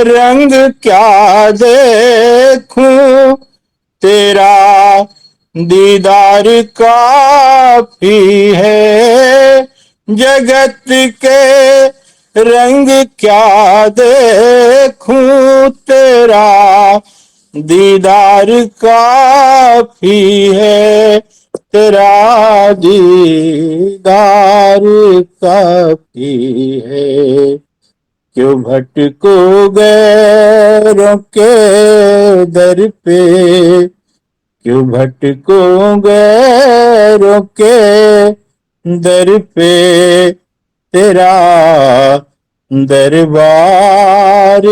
रंग क्या देखूं तेरा दीदार काफी है। जगत के रंग क्या देखूं तेरा दीदार काफी है, तेरा दीदार काफी है। क्यों भटको गैरों के दर पे, क्यों भटको गैरों के दर पे, तेरा दरबार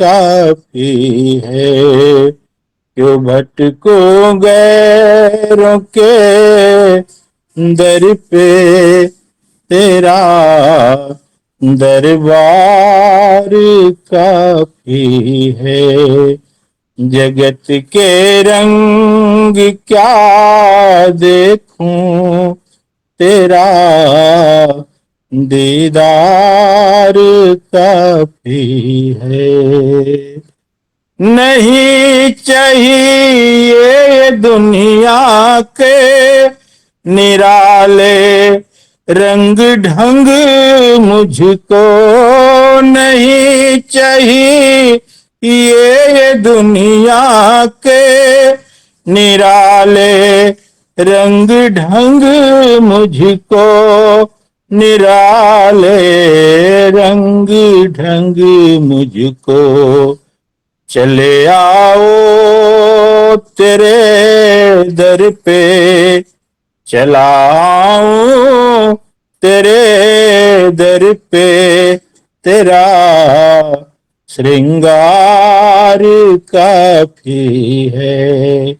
काफी है। क्यों भटको गैरों के दर पे, तेरा दरबार काफी है। जगत के रंग क्या देखूं तेरा दीदार काफी है। नहीं चाहिए दुनिया के निराले रंग ढंग मुझको, नहीं चाहिए ये दुनिया के निराले रंग ढंग मुझको, निराले रंग ढंग मुझको। चले आओ तेरे दर पे, चलाऊं तेरे दर पे, तेरा श्रृंगार काफी है।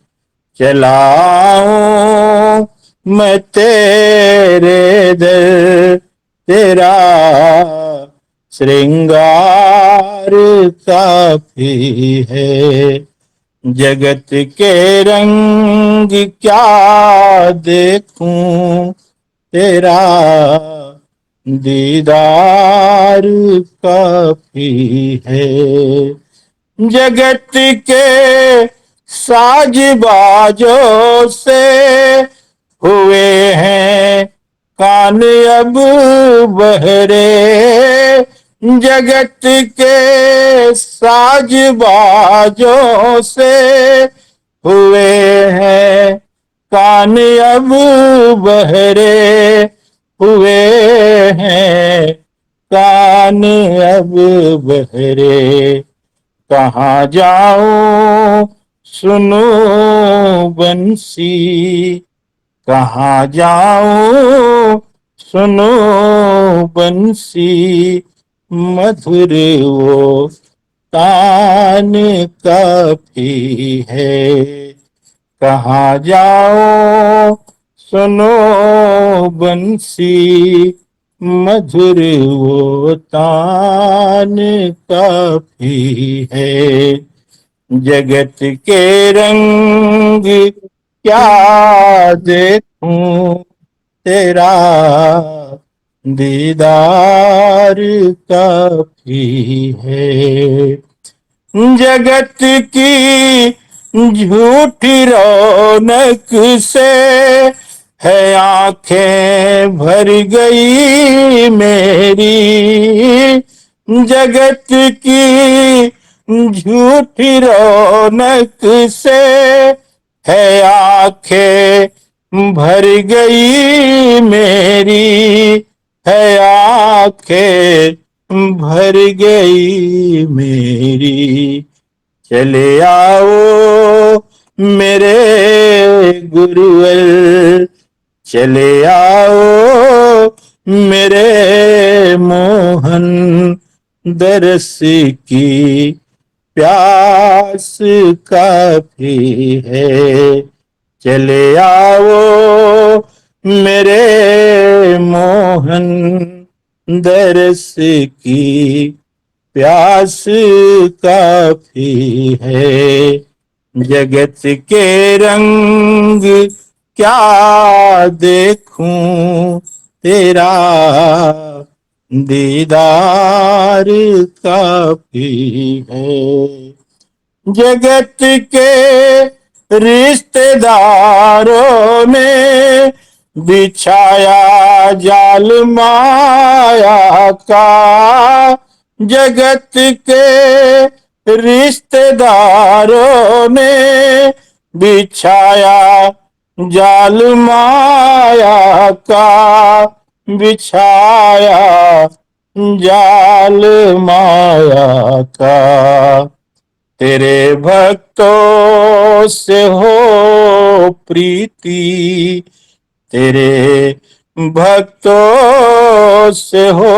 चलाऊं मैं तेरे दर, तेरा श्रृंगार काफी है। जगत के रंग क्या देखूं तेरा दीदार काफी है। जगत के साज बाजों से हुए हैं कान अब बहरे, जगत के साज बाजों से हुए हैं कान अब बहरे, हुए हैं कान अब बहरे। कहाँ जाऊं सुनो बंसी, कहाँ जाऊं सुनो बंसी, मधुर वो तान काफी है। कहाँ जाऊं सुनो बंसी, मधुर वो तान काफी है। जगत के रंग क्या देखूं तेरा दीदार काफी है। जगत की झूठी रौनक से है आंखें भर गई मेरी, जगत की झूठी रौनक से है आंखें भर गई मेरी, है आंखें भर गई मेरी। चले आओ मेरे गुरुवर, चले आओ मेरे मोहन, दरस की प्यास काफी है। चले आओ मेरे मोहन, दरस की प्यास काफी है। जगत के रंग क्या देखूं तेरा दीदार काफी है। जगत के रिश्तेदारों ने बिछाया जाल माया का जगत के रिश्तेदारों ने बिछाया जाल माया का, बिछाया जाल माया का। तेरे भक्तों से हो प्रीति, तेरे भक्तों से हो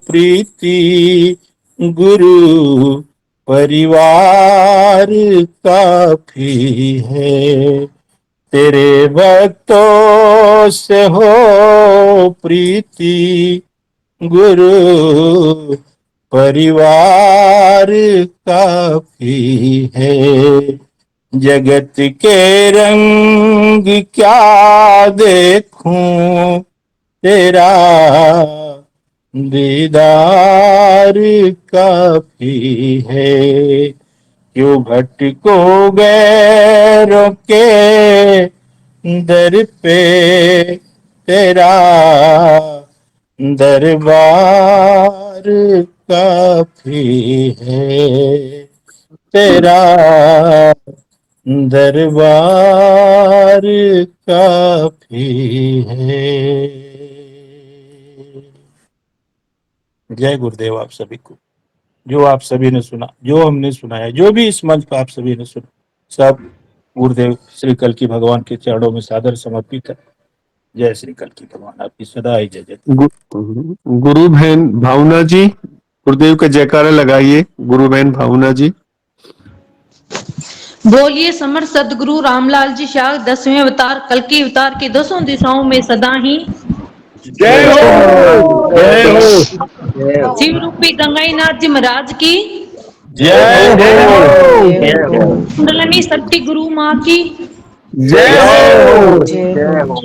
प्रीति, गुरु परिवार काफी है। तेरे भक्तों से हो प्रीति, गुरु परिवार काफी है। जगत के रंग क्या देखूं, तेरा दीदार काफी है। क्यों भटको गैरों के दर पे, तेरा दरबार काफी है। तेरा दरबार काफी है। जय गुरुदेव आप सभी को। जो आप सभी ने सुना, जो हमने सुनाया, जो भी इस मंच पर आप सभी ने सुना, सब गुरुदेव श्री कल्की भगवान के चरणों में सादर समर्पित है। जय श्री कल्की भगवान, आपकी सदा ही जय जय। गुरु बहन भावना जी, गुरुदेव का जयकारा लगाइए। गुरु बहन भावना जी। बोलिए समर्थ सदगुरु रामलाल जी शाह 10वें अवतार कल्कि अवतार की 10 दिशाओं में सदा ही जय हो, जय हो, शिव रूपी गंगाईनाथ जी महाराज की जय हो, कुंडलनी शक्ति गुरु माँ की जय हो, जय हो,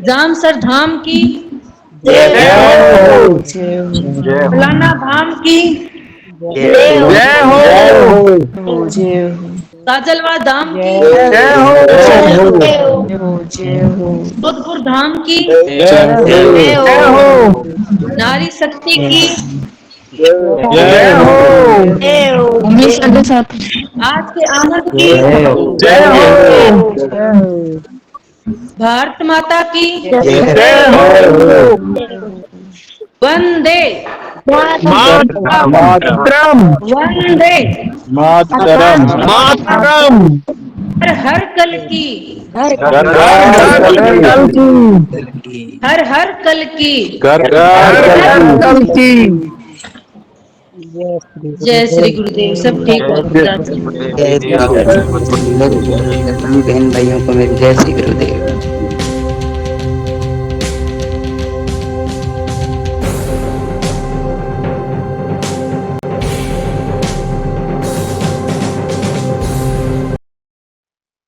जामसर धाम की जय हो, फलाना धाम की जय हो, काजलवा धाम की जय हो, जोधपुर धाम की जय हो, नारी शक्ति की जय हो, आज के आनंद की जय हो, भारत माता की जय हो, वंदे मातरम, वंदे मातरम, मातरम, हर हर कल की हर हर कल की जय श्री गुरुदेव। सब ठीक हो सभी बहन भाइयों को मेरी जय श्री गुरुदेव।